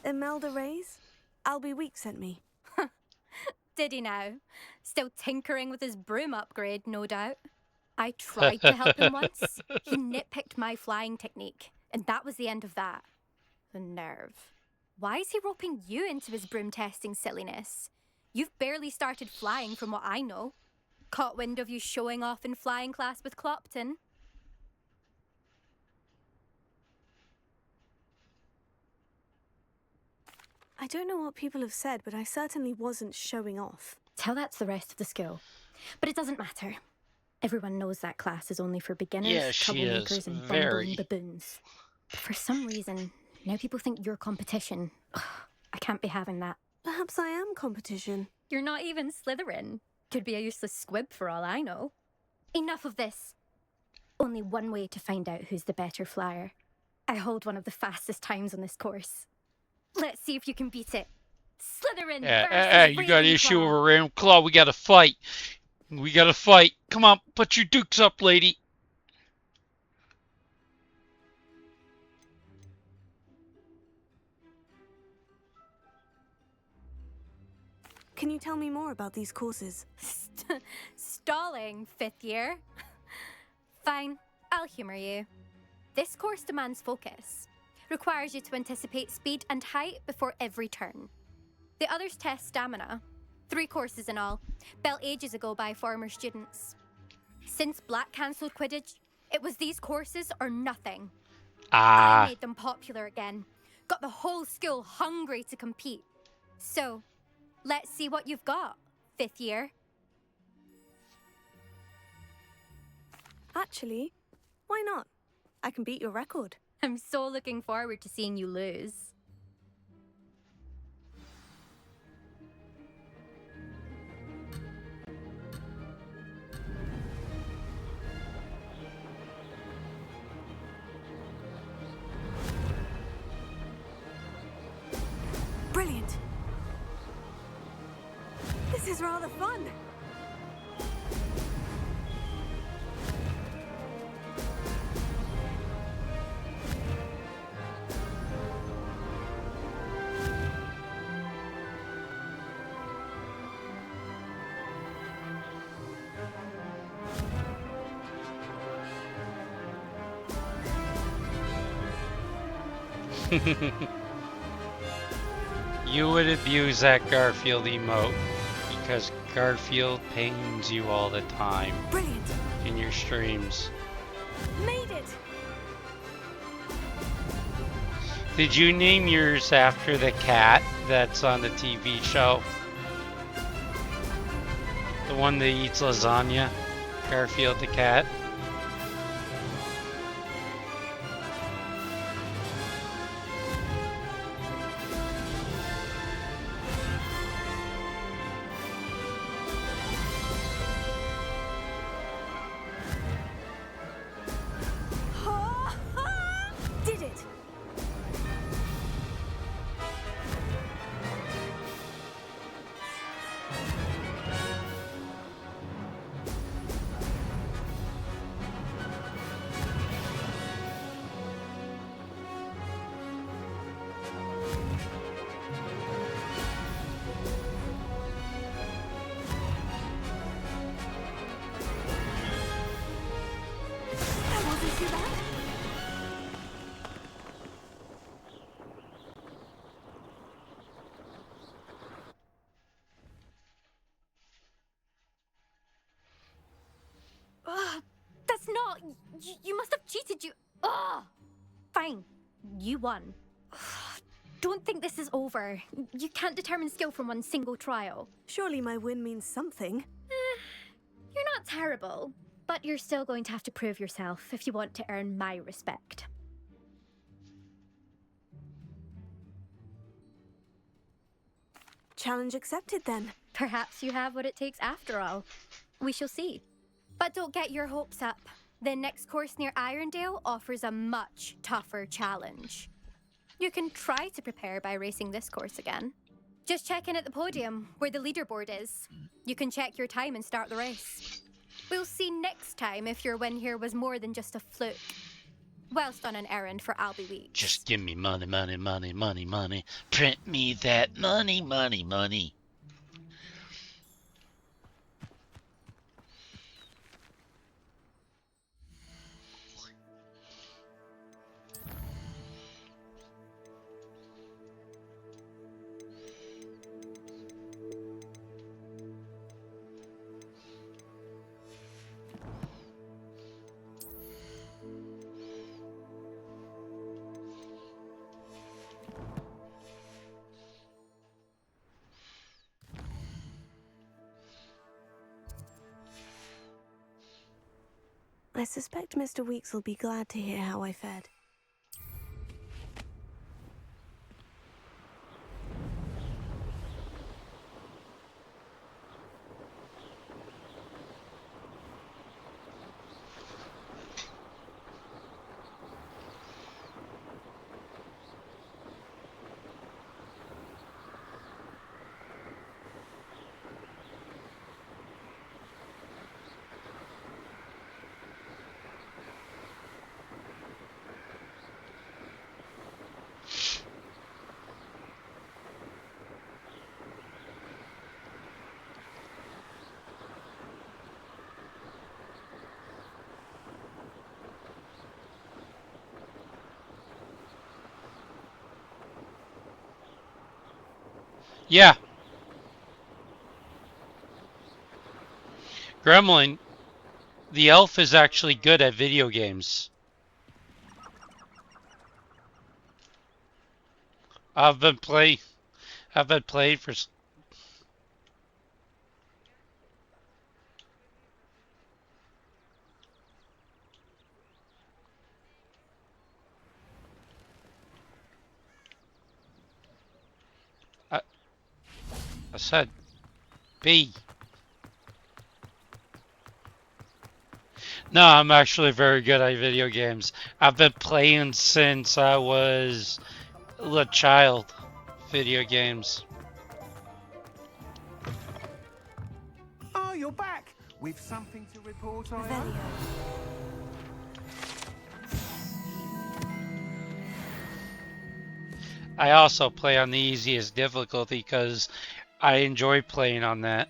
Imelda Reyes? Albie Weeks sent me. Did he now? Still tinkering with his broom upgrade, no doubt. I tried to help him once. He nitpicked my flying technique, and that was the end of that. The nerve. Why is he roping you into his broom testing silliness? You've barely started flying from what I know. Caught wind of you showing off in flying class with Clopton. I don't know what people have said, but I certainly wasn't showing off. Tell that to the rest of the school. But it doesn't matter. Everyone knows that class is only for beginners, Yeah, she is troublemakers, and very. bumbling baboons. But for some reason, now people think you're competition. Ugh, I can't be having that. Perhaps I am competition. You're not even Slytherin. Could be a useless squib for all I know. Enough of this. Only one way to find out who's the better flyer. I hold one of the fastest times on this course. Let's see if you can beat it. Slytherin versus Hey, you got an issue Ravenclaw. over Ravenclaw? We gotta fight. We gotta fight. Come on, put your dukes up, lady. Can you tell me more about these courses? Stalling, fifth year. Fine, I'll humour you. This course demands focus. Requires you to anticipate speed and height before every turn. The others test stamina. 3 courses in all, built ages ago by former students. Since Black cancelled Quidditch, it was these courses or nothing. I made them popular again. Got the whole school hungry to compete. So, let's see what you've got, fifth year. Actually, why not? I can beat your record. I'm so looking forward to seeing you lose. Brilliant. This is rather fun. You would abuse that Garfield emote because Garfield pains you all the time. Brilliant. In your streams. Made it. Did you name yours after the cat that's on the TV show? The one that eats lasagna? Garfield the cat? Did it. You must have cheated. Oh! Fine. You won. Don't think this is over. You can't determine skill from one single trial. Surely my win means something. You're not terrible, but you're still going to have to prove yourself if you want to earn my respect. Challenge accepted then. Perhaps you have what it takes after all. We shall see. But don't get your hopes up. The next course near Irondale offers a much tougher challenge. You can try to prepare by racing this course again. Just check in at the podium, where the leaderboard is. You can check your time and start the race. We'll see next time if your win here was more than just a fluke. Whilst on an errand for Albie Weeks. Just give me money, money, money, money, money. Print me that money, money, money. I suspect Mr. Weeks will be glad to hear how I fared. Yeah. Gremlin, the elf is actually good at video games. I've been playing for... I said B. No, I'm actually very good at video games. I've been playing since I was a child. Video games. Oh, you're back! With something to report, I hope? I also play on the easiest difficulty because I enjoy playing on that.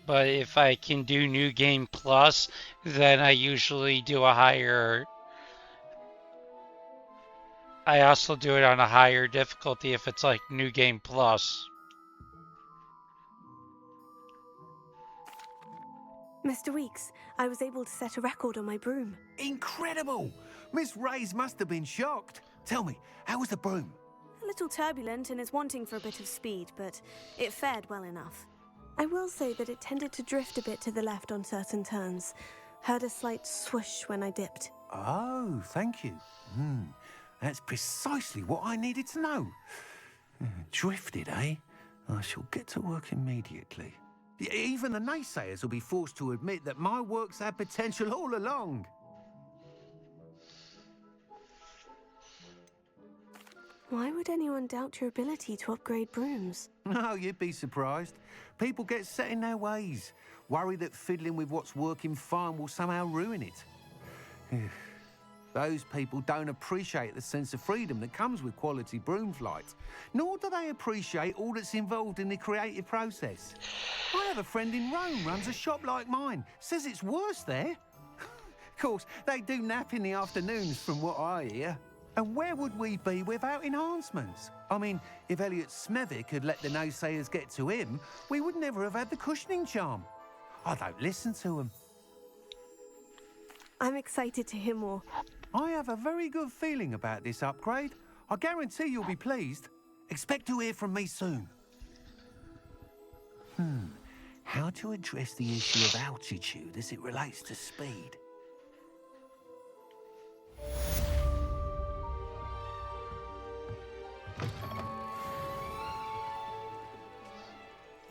But if I can do New Game Plus, then I usually do a higher... I also do it on a higher difficulty if it's like New Game Plus. Mr. Weeks, I was able to set a record on my broom. Incredible! Miss Reyes must have been shocked. Tell me, how was the broom? A little turbulent and is wanting for a bit of speed, but it fared well enough. I will say that it tended to drift a bit to the left on certain turns. Heard a slight swoosh when I dipped. Oh, thank you. That's precisely what I needed to know. Drifted, eh? I shall get to work immediately. Even the naysayers will be forced to admit that my work's had potential all along. Why would anyone doubt your ability to upgrade brooms? No, you'd be surprised. People get set in their ways, worry that fiddling with what's working fine will somehow ruin it. Those people don't appreciate the sense of freedom that comes with quality broom flight, nor do they appreciate all that's involved in the creative process. I have a friend in Rome runs a shop like mine, says it's worse there. Of course, they do nap in the afternoons from what I hear. And where would we be without enhancements? I mean, if Elliot Smethwick had let the naysayers get to him, we would never have had the cushioning charm. I don't listen to them. I'm excited to hear more. I have a very good feeling about this upgrade. I guarantee you'll be pleased. Expect to hear from me soon. How to address the issue of altitude as it relates to speed?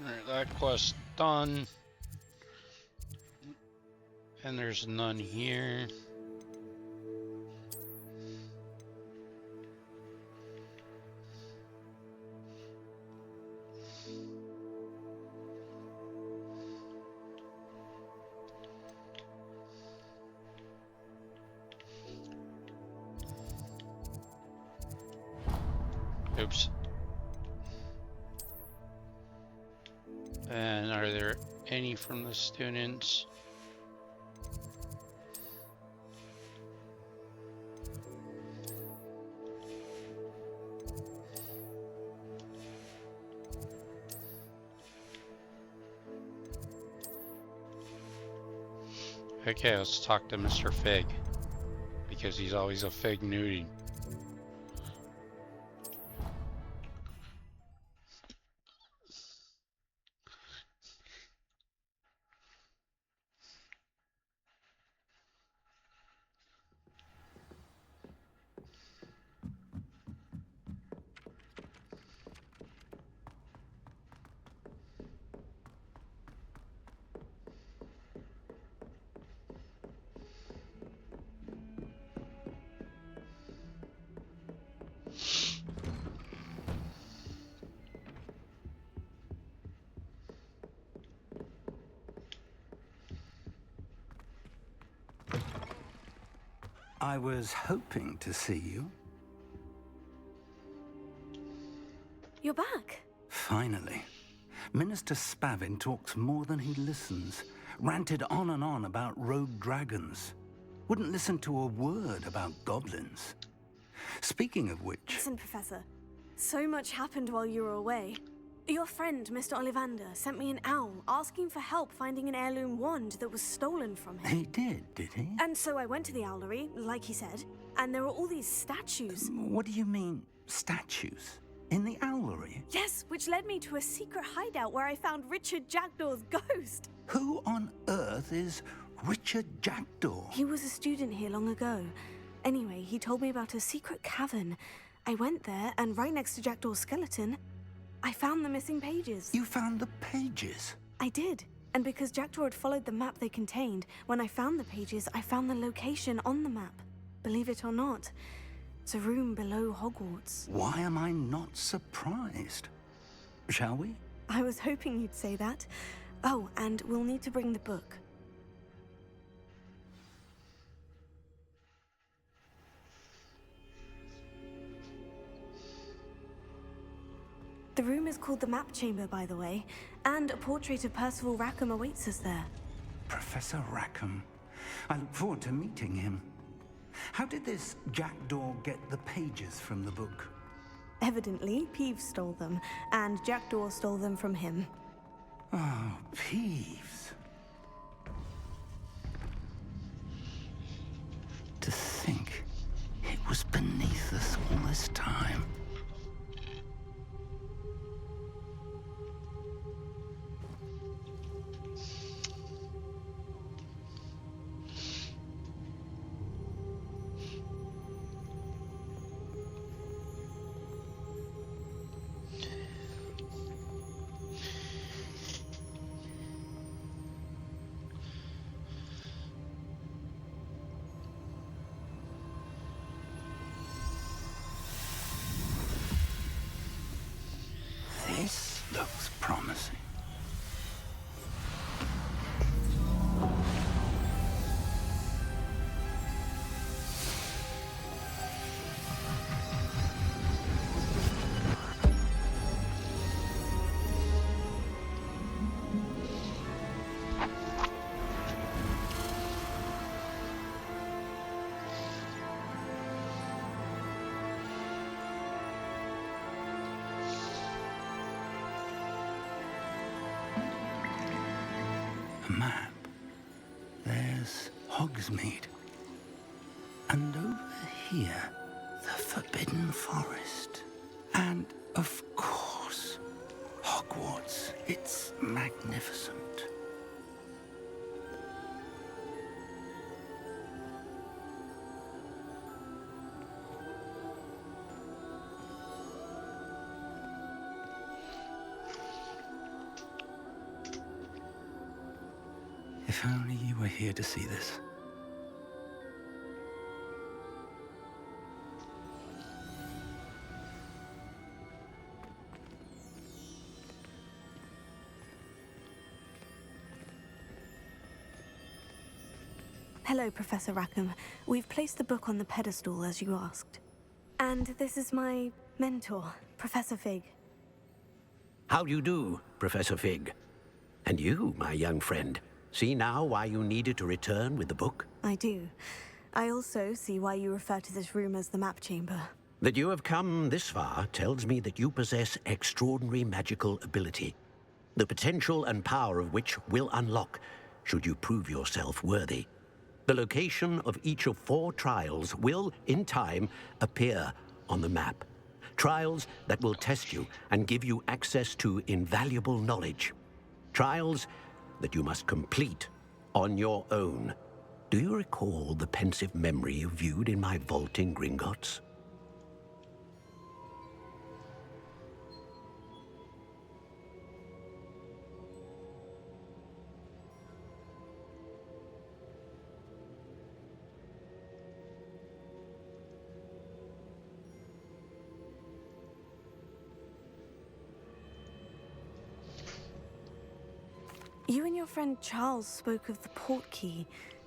Alright, that quest done. And there's none here. Oops. And are there any from the students? Okay, let's talk to Mr. Fig, because he's always a fig nudie. I was hoping to see you. You're back. Finally. Minister Spavin talks more than he listens. Ranted on and on about rogue dragons. Wouldn't listen to a word about goblins. Speaking of which... Listen, Professor. So much happened while you were away. Your friend, Mr. Ollivander, sent me an owl asking for help finding an heirloom wand that was stolen from him. He did he? And so I went to the owlery, like he said, and there were all these statues. What do you mean, statues? In the owlery? Yes, which led me to a secret hideout where I found Richard Jackdaw's ghost. Who on earth is Richard Jackdaw? He was a student here long ago. Anyway, he told me about a secret cavern. I went there, and right next to Jackdaw's skeleton, I found the missing pages. You found the pages? I did. And because Jackdaw had followed the map they contained, when I found the pages, I found the location on the map. Believe it or not, it's a room below Hogwarts. Why am I not surprised? Shall we? I was hoping you'd say that. Oh, and we'll need to bring the book. The room is called the Map Chamber, by the way, and a portrait of Percival Rackham awaits us there. Professor Rackham. I look forward to meeting him. How did this Jackdaw get the pages from the book? Evidently, Peeves stole them, and Jackdaw stole them from him. Oh, Peeves. To think it was beneath us all this time. This looks promising. A map. There's Hogsmeade. And over here, the Forbidden Forest. And, of course, Hogwarts. It's magnificent. If only you were here to see this. Hello, Professor Rackham. We've placed the book on the pedestal as you asked. And this is my mentor, Professor Fig. How do you do, Professor Fig? And you, my young friend, see now why you needed to return with the book? I do. I also see why you refer to this room as the map chamber. That you have come this far tells me that you possess extraordinary magical ability, the potential and power of which will unlock should you prove yourself worthy. The location of each of 4 trials will, in time, appear on the map. Trials that will test you and give you access to invaluable knowledge. Trials that you must complete on your own. Do you recall the pensive memory you viewed in my vault in Gringotts? You and your friend Charles spoke of the portkey,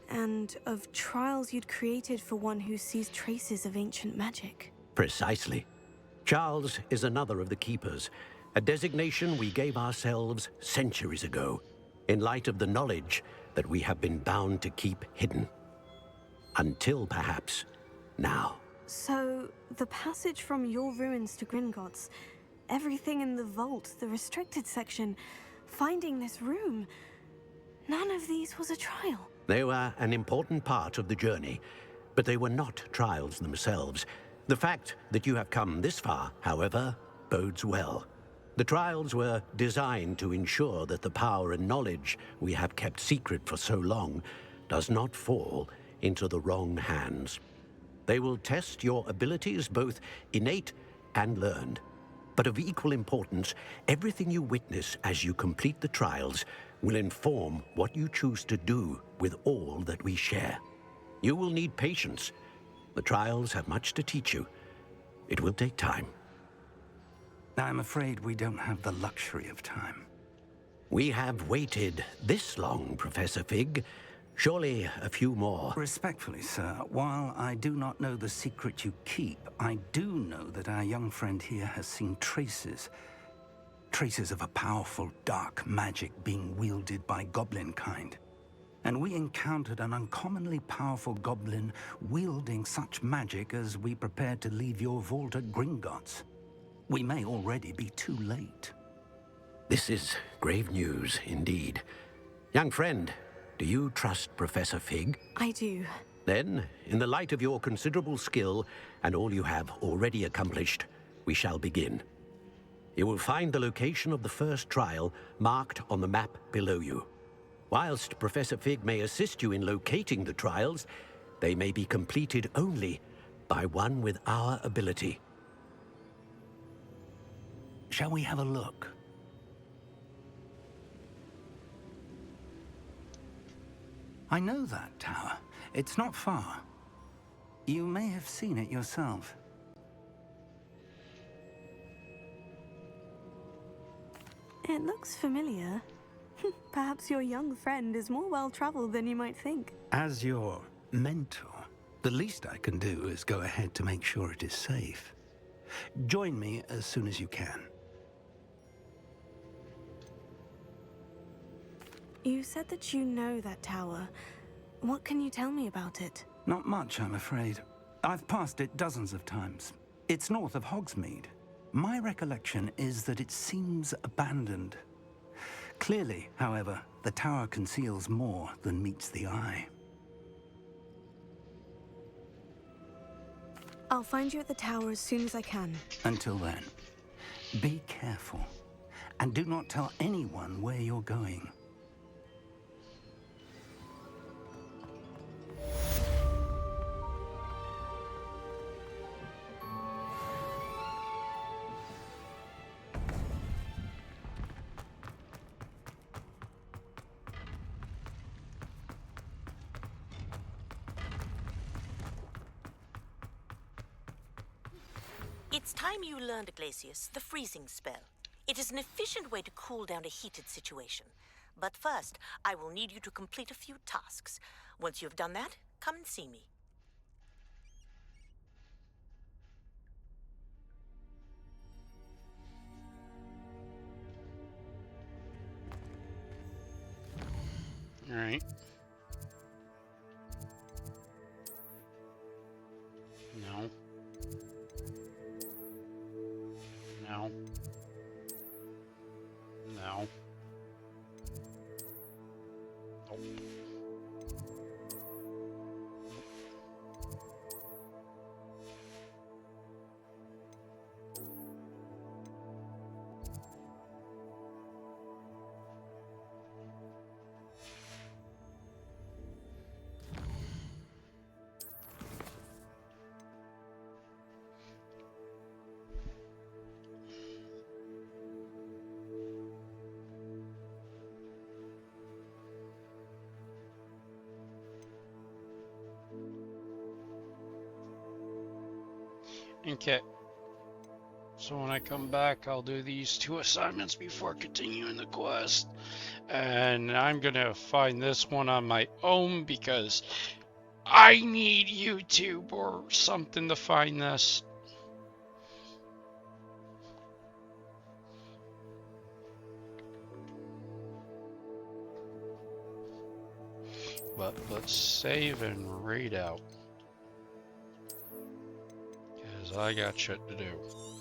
and of trials you'd created for one who sees traces of ancient magic. Precisely. Charles is another of the Keepers, a designation we gave ourselves centuries ago, in light of the knowledge that we have been bound to keep hidden. Until, perhaps, now. So, the passage from your ruins to Gringotts, everything in the vault, the restricted section, finding this room, none of these was a trial. They were an important part of the journey, but they were not trials themselves. The fact that you have come this far, however, bodes well. The trials were designed to ensure that the power and knowledge we have kept secret for so long does not fall into the wrong hands. They will test your abilities, both innate and learned. But of equal importance, everything you witness as you complete the trials will inform what you choose to do with all that we share. You will need patience. The trials have much to teach you. It will take time. I'm afraid we don't have the luxury of time. We have waited this long, Professor Fig. Surely a few more. Respectfully, sir, while I do not know the secret you keep, I do know that our young friend here has seen traces. Traces of a powerful dark magic being wielded by goblin kind. And we encountered an uncommonly powerful goblin wielding such magic as we prepared to leave your vault at Gringotts. We may already be too late. This is grave news indeed. Young friend, do you trust Professor Fig? I do. Then, in the light of your considerable skill and all you have already accomplished, we shall begin. You will find the location of the first trial marked on the map below you. Whilst Professor Fig may assist you in locating the trials, they may be completed only by one with our ability. Shall we have a look? I know that tower. It's not far. You may have seen it yourself. It looks familiar. Perhaps your young friend is more well-traveled than you might think. As your mentor, the least I can do is go ahead to make sure it is safe. Join me as soon as you can. You said that you know that tower. What can you tell me about it? Not much, I'm afraid. I've passed it dozens of times. It's north of Hogsmeade. My recollection is that it seems abandoned. Clearly, however, the tower conceals more than meets the eye. I'll find you at the tower as soon as I can. Until then, be careful. And do not tell anyone where you're going. It's time you learned, Glacius, the freezing spell. It is an efficient way to cool down a heated situation. But first, I will need you to complete a few tasks. Once you've done that, come and see me. Alright. No. No. No. Nope. Okay. So when I come back, I'll do these 2 assignments before continuing the quest. And I'm gonna find this one on my own because I need YouTube or something to find this. But let's save and read out. Because I got shit to do.